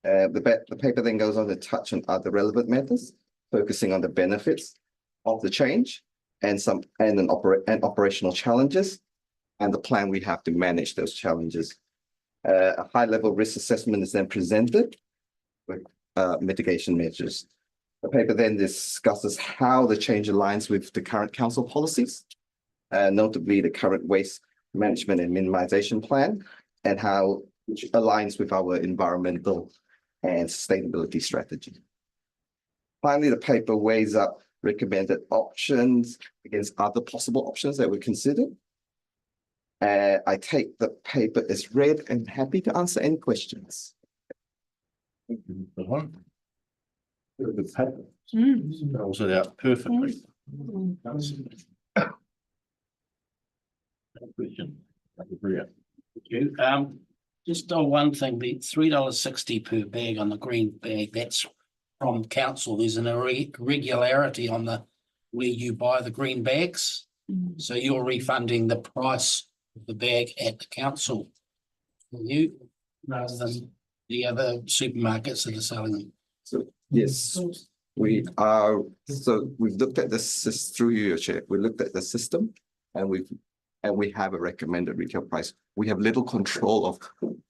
S5: The paper then goes on to touch on other relevant matters, focusing on the benefits of the change and operational challenges, and the plan we have to manage those challenges. A high-level risk assessment is then presented with mitigation measures. The paper then discusses how the change aligns with the current council policies, notably the current waste management and minimization plan, and how which aligns with our environmental and sustainability strategy. Finally, the paper weighs up recommended options against other possible options that we considered. I take the paper as read and happy to answer any questions.
S1: Thank you, Mr. Hunt. Good paper. Spells it out perfectly. Question.
S7: Just on one thing, the $3.60 per bag on the green bag, that's from council. There's an irregularity on where you buy the green bags. So you're refunding the price of the bag at the council, rather than the other supermarkets that are selling them.
S5: So yes, we are. So we've looked at this through your chair. We looked at the system, and we have a recommended retail price. We have little control of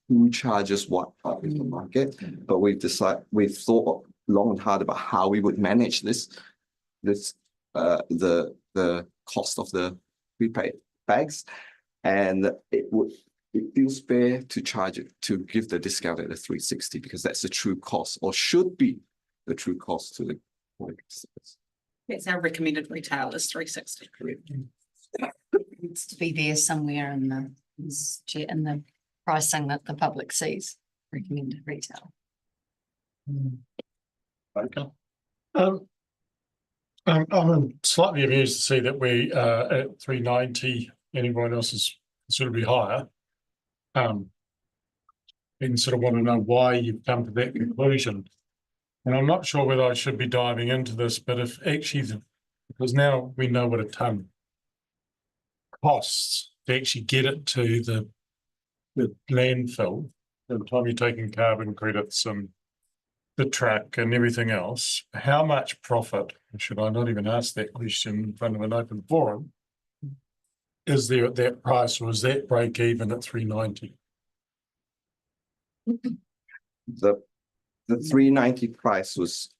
S5: who charges what in the market, but we've thought long and hard about how we would manage the cost of the prepaid bags, and it feels fair to charge it, to give the discount at the $3.60, because that's the true cost, or should be the true cost to the customers.
S4: It's our recommended retail is $3.60.
S12: It needs to be there somewhere in the pricing that the public sees, recommended retail.
S1: Okay.
S10: I'm slightly amused to see that we at 390, anyone else is considerably higher. and sort of want to know why you've come to that conclusion. And I'm not sure whether I should be diving into this, but if actually, because now we know what a ton costs to actually get it to the landfill, by the time you're taking carbon credits and the truck and everything else, how much profit, should I not even ask that question in front of an open forum, is there at that price, or is that break even at 390?
S5: The 390 price is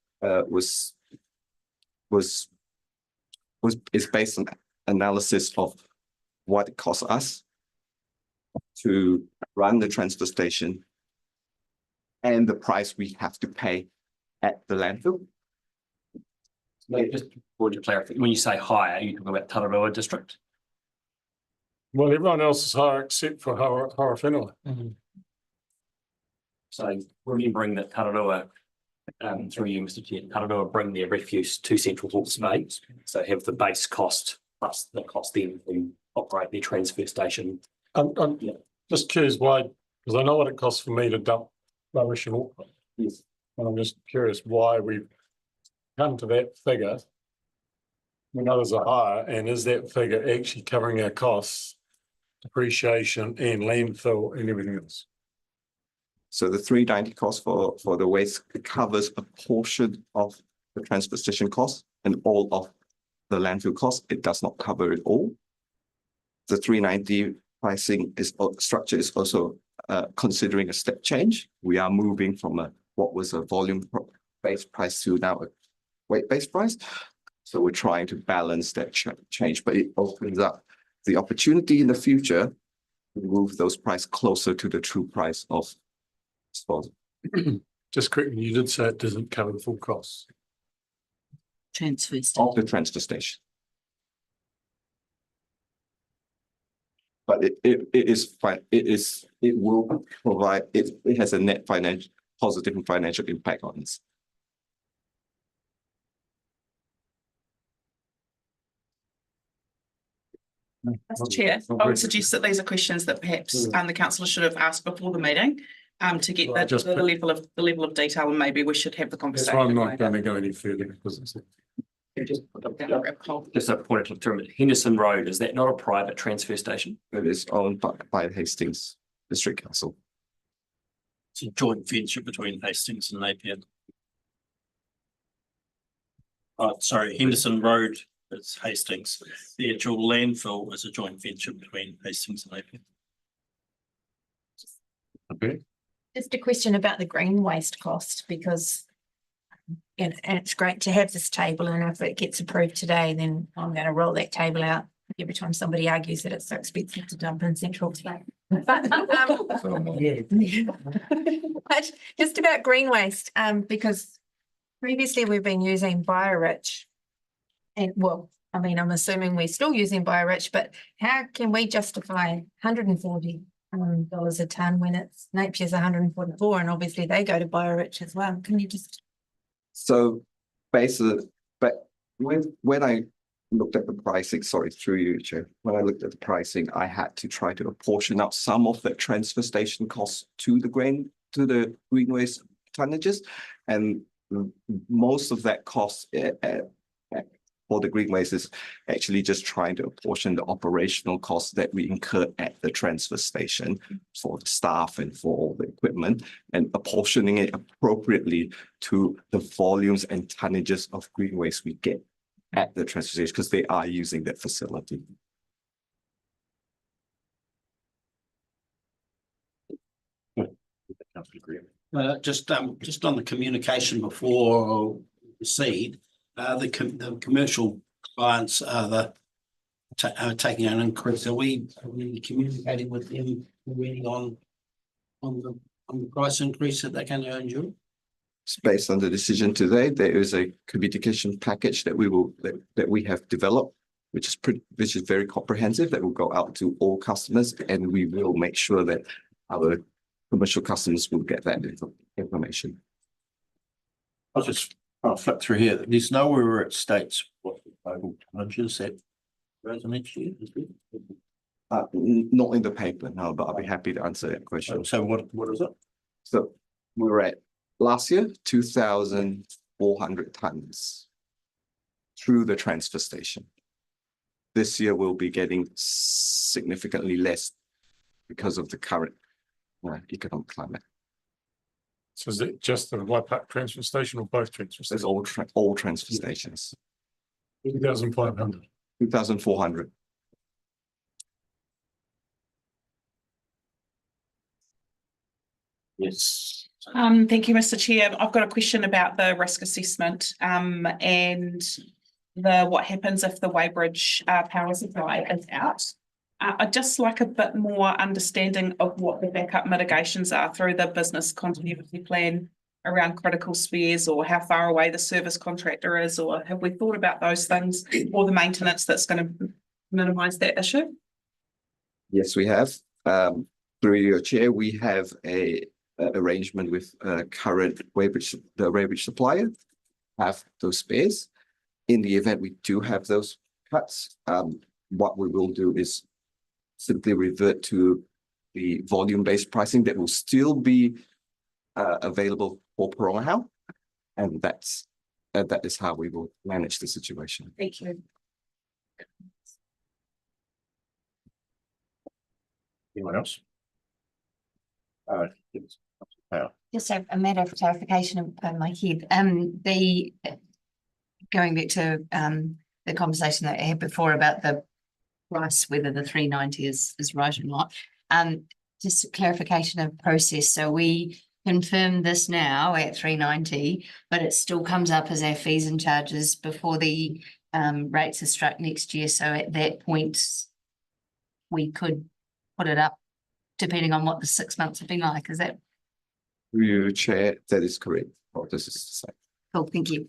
S5: based on analysis of what it costs us to run the transfer station and the price we have to pay at the landfill.
S6: Just for to clarify, when you say higher, you're talking about Tararoa district?
S10: Well, everyone else is higher except for Horowhenua.
S6: So remembering that Tararoa, through you, Mr. Chair, Tararoa bring their refuse to Central Hawke's Bay, so have the base cost plus the cost then to operate their transfer station.
S10: I'm just curious why, because I know what it costs for me to dump rubbish in Auckland.
S6: Yes.
S10: And I'm just curious why we've come to that figure when others are higher, and is that figure actually covering our costs, depreciation and landfill and everything else?
S5: So the 390 cost for the waste covers a portion of the transfer station cost and all of the landfill cost. It does not cover it all. The 390 pricing structure is also considering a step change. We are moving from what was a volume-based price to now a weight-based price. So we're trying to balance that change, but it opens up the opportunity in the future to move those prices closer to the true price of disposal.
S10: Just quickly, you did say it doesn't cover the full costs.
S12: Transfer
S5: Of the transfer station. But it will provide, it has a net positive financial impact on us.
S4: Mr. Chair, I would suggest that these are questions that perhaps the councillor should have asked before the meeting to get the level of detail, and maybe we should have the
S10: That's
S4: conversation.
S10: why I'm not going to go any further because it's.
S6: Just a point of term, Henderson Road, is that not a private transfer station?
S5: It is owned by Hastings District Council.
S3: It's a joint venture between Hastings and Napier. Oh, sorry, Henderson Road is Hastings. The actual landfill is a joint venture between Hastings and Napier.
S10: Okay.
S9: Just a question about the green waste cost, because and it's great to have this table, and if it gets approved today, then I'm going to roll that table out every time somebody argues that it's so expensive to dump in Central today. But just about green waste, because previously we've been using BioRich, and well, I mean, I'm assuming we're still using BioRich, but how can we justify $140 a ton when it's Napier's 144, and obviously they go to BioRich as well? Can you just?
S5: So basically, but when I looked at the pricing, sorry, through you, Chair, when I looked at the pricing, I had to try to apportion out some of the transfer station costs to the green waste tonnages, and most of that cost for the green waste is actually just trying to apportion the operational costs that we incur at the transfer station for the staff and for all the equipment, and apportioning it appropriately to the volumes and tonnages of green waste we get at the transfer station, because they are using that facility.
S7: Just on the communication before we proceed, the commercial clients are taking an increase. Are we communicating with them already on the price increase that they're going to endure?
S5: Based on the decision today, there is a communication package that we have developed, which is very comprehensive, that will go out to all customers, and we will make sure that our commercial customers will get that information.
S1: I'll just flip through here. There's nowhere where it states what the total tonnages that goes on each year, is there?
S5: Not in the paper, no, but I'll be happy to answer that question.
S1: So what is it?
S5: So we were at last year, 2,400 tons through the transfer station. This year we'll be getting significantly less because of the current economic climate.
S10: So is it just the Waipawa transfer station or both transfer
S5: There's
S10: stations?
S5: all transfer stations,
S10: 2,500.
S5: 2,400.
S1: Yes.
S4: Thank you, Mr. Chair. I've got a question about the risk assessment, and what happens if the Weybridge power supply is out. I'd just like a bit more understanding of what the backup mitigations are through the business continuity plan around critical spares, or how far away the service contractor is, or have we thought about those things, or the maintenance that's going to minimise that issue?
S5: Yes, we have. Through your chair, we have a arrangement with current Weybridge, the Weybridge supplier, have those spares. In the event we do have those cuts, what we will do is simply revert to the volume-based pricing that will still be available for Porongahau, and that is how we will manage the situation.
S4: Thank you.
S1: Anyone else? Yes.
S12: Just a matter of clarification in my head. Going back to the conversation that I had before about the price, whether the 390 is right or not. Just a clarification of process. So we confirm this now at 390, but it still comes up as our fees and charges before the rates are struck next year. So at that point, we could put it up depending on what the 6 months have been like. Is that?
S5: Through your chair, that is correct. Oh, this is the same.
S12: Cool, thank you.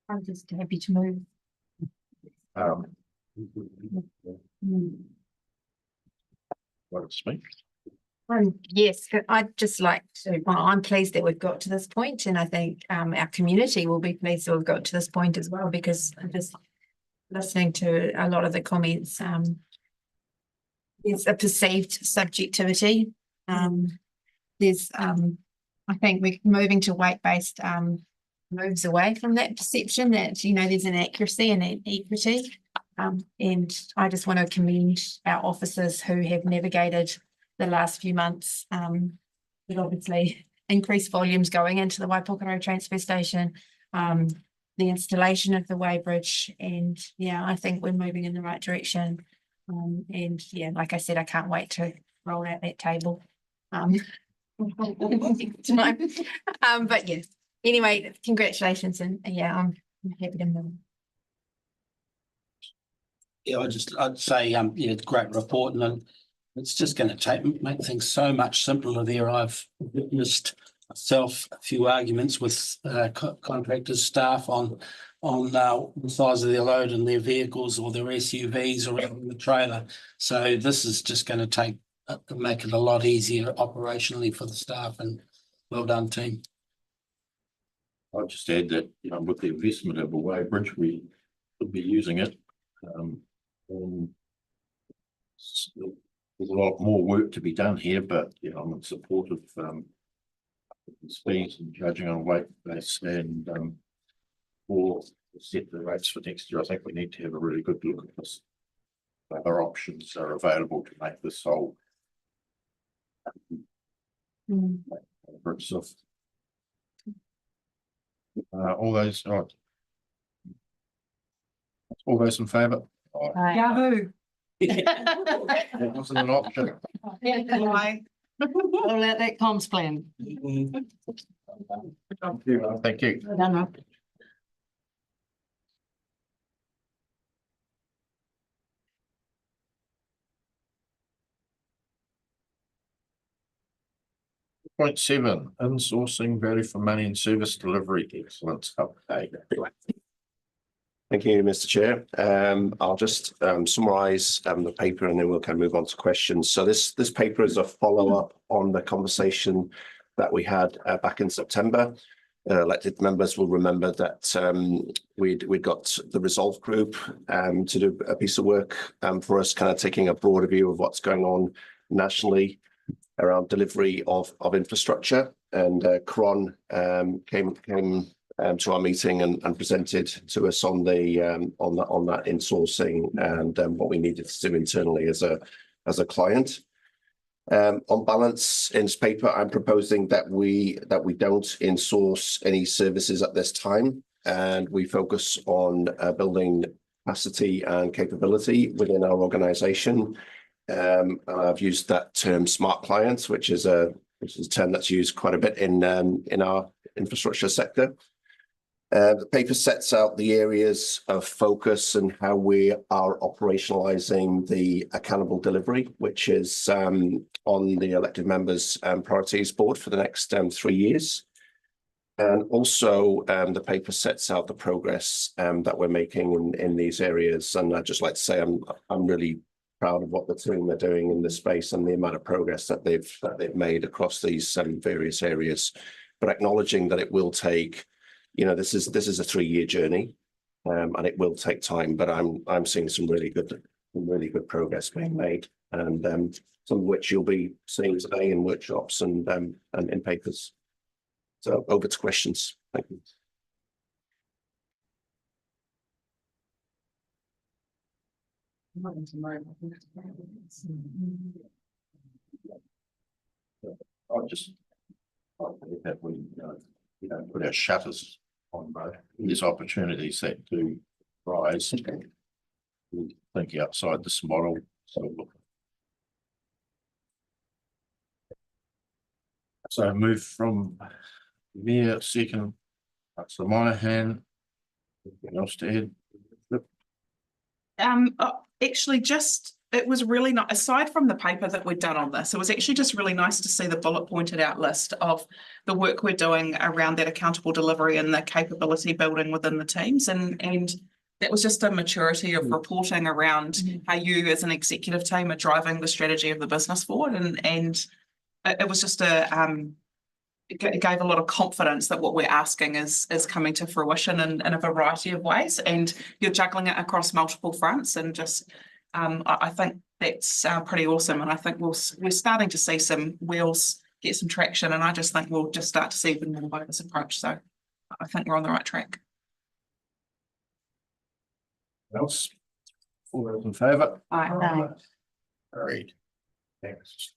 S9: I'm just happy to move.
S1: Want to speak?
S9: Yes, I'd just like to, well, I'm pleased that we've got to this point, and I think our community will be pleased that we've got to this point as well, because I'm just listening to a lot of the comments. There's a perceived subjectivity. There's I think we're moving to weight-based moves away from that perception that, you know, there's an accuracy and an equity. And I just want to commend our officers who have navigated the last few months with obviously increased volumes going into the Waipokoro transfer station, the installation of the Weybridge, and yeah, I think we're moving in the right direction. And yeah, like I said, I can't wait to roll out that table tonight. But yeah, anyway, congratulations, and yeah, I'm happy to move.
S7: Yeah, I'd say, yeah, it's a great report, and it's just going to make things so much simpler there. I've witnessed myself a few arguments with contractors, staff on the size of their load in their vehicles or their SUVs or in the trailer. So this is just going to make it a lot easier operationally for the staff, and well done, team.
S1: I'll just add that, you know, with the investment of a Weybridge, we could be using it. And there's a lot more work to be done here, but you know, I'm in support of speeds and judging on weight base, and for set the rates for next year. I think we need to have a really good look at this. Other options are available to make this whole all those in favour?
S4: Yahoo!
S1: That wasn't an option.
S12: Roll out that comms plan.
S1: Thank you.
S12: Well done, Rob.
S1: Point 7, insourcing value for money and service delivery excellence update.
S13: Thank you, Mr. Chair. I'll just summarise the paper, and then we'll kind of move on to questions. So this paper is a follow-up on the conversation that we had back in September. elected members will remember that we'd got the Resolve group to do a piece of work for us, kind of taking a broader view of what's going on nationally around delivery of infrastructure. And Cron came to our meeting and presented to us on the on that insourcing and what we needed to do internally as a client. On balance, in this paper, I'm proposing that we don't insource any services at this time, and we focus on building capacity and capability within our organisation. I've used that term "smart clients," which is a term that's used quite a bit in our infrastructure sector. The paper sets out the areas of focus and how we are operationalising the accountable delivery, which is on the elected members' priorities board for the next 3 years. And also the paper sets out the progress that we're making in these areas. And I'd just like to say I'm really proud of what the team are doing in this space and the amount of progress that they've made across these various areas. But acknowledging that it will take, this is a 3-year journey, and it will take time. But I'm seeing some really good progress being made, and some of which you'll be seeing today in workshops and in papers. So over to questions. Thank you.
S1: I'll just that we put our shutters on these opportunities that do rise. Thinking outside this model. So move from Mayor second. That's the Monahan. Anything else to add?
S4: Actually, it was really not, aside from the paper that we'd done on this, it was actually just really nice to see the bullet pointed out list of the work we're doing around that accountable delivery and the capability building within the teams. And that was just a maturity of reporting around how you as an executive team are driving the strategy of the business forward. And it was just it gave a lot of confidence that what we're asking is coming to fruition in a variety of ways, and you're juggling it across multiple fronts. And just I think that's pretty awesome. And I think we're starting to see some wheels get some traction, and I just think we'll just start to see even more of this approach. So I think we're on the right track.
S1: Else? All those in favour?
S4: Aye.
S1: Carried. Thanks.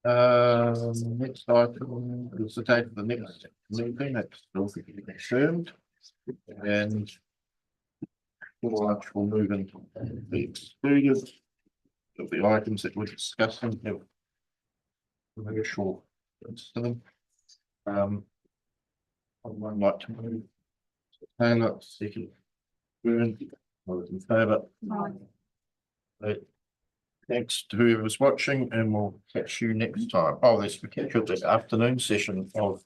S1: Next item is the date of the next meeting. That's still confirmed, and we'll move into the excluded of the items that we're discussing. Very short to them. I'd like to move. Taylor, second. All in favour? Right. Thanks to whoever's watching, and we'll catch you next time. Oh, there's potential this afternoon session of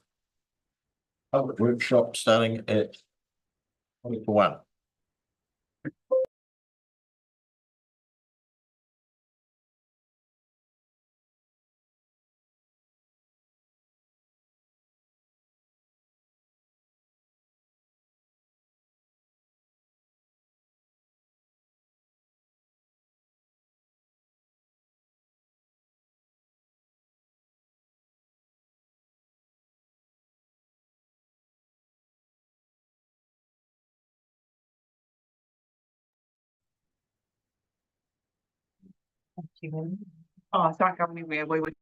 S1: public workshop starting at 1.
S4: Oh, I can't go anywhere. We would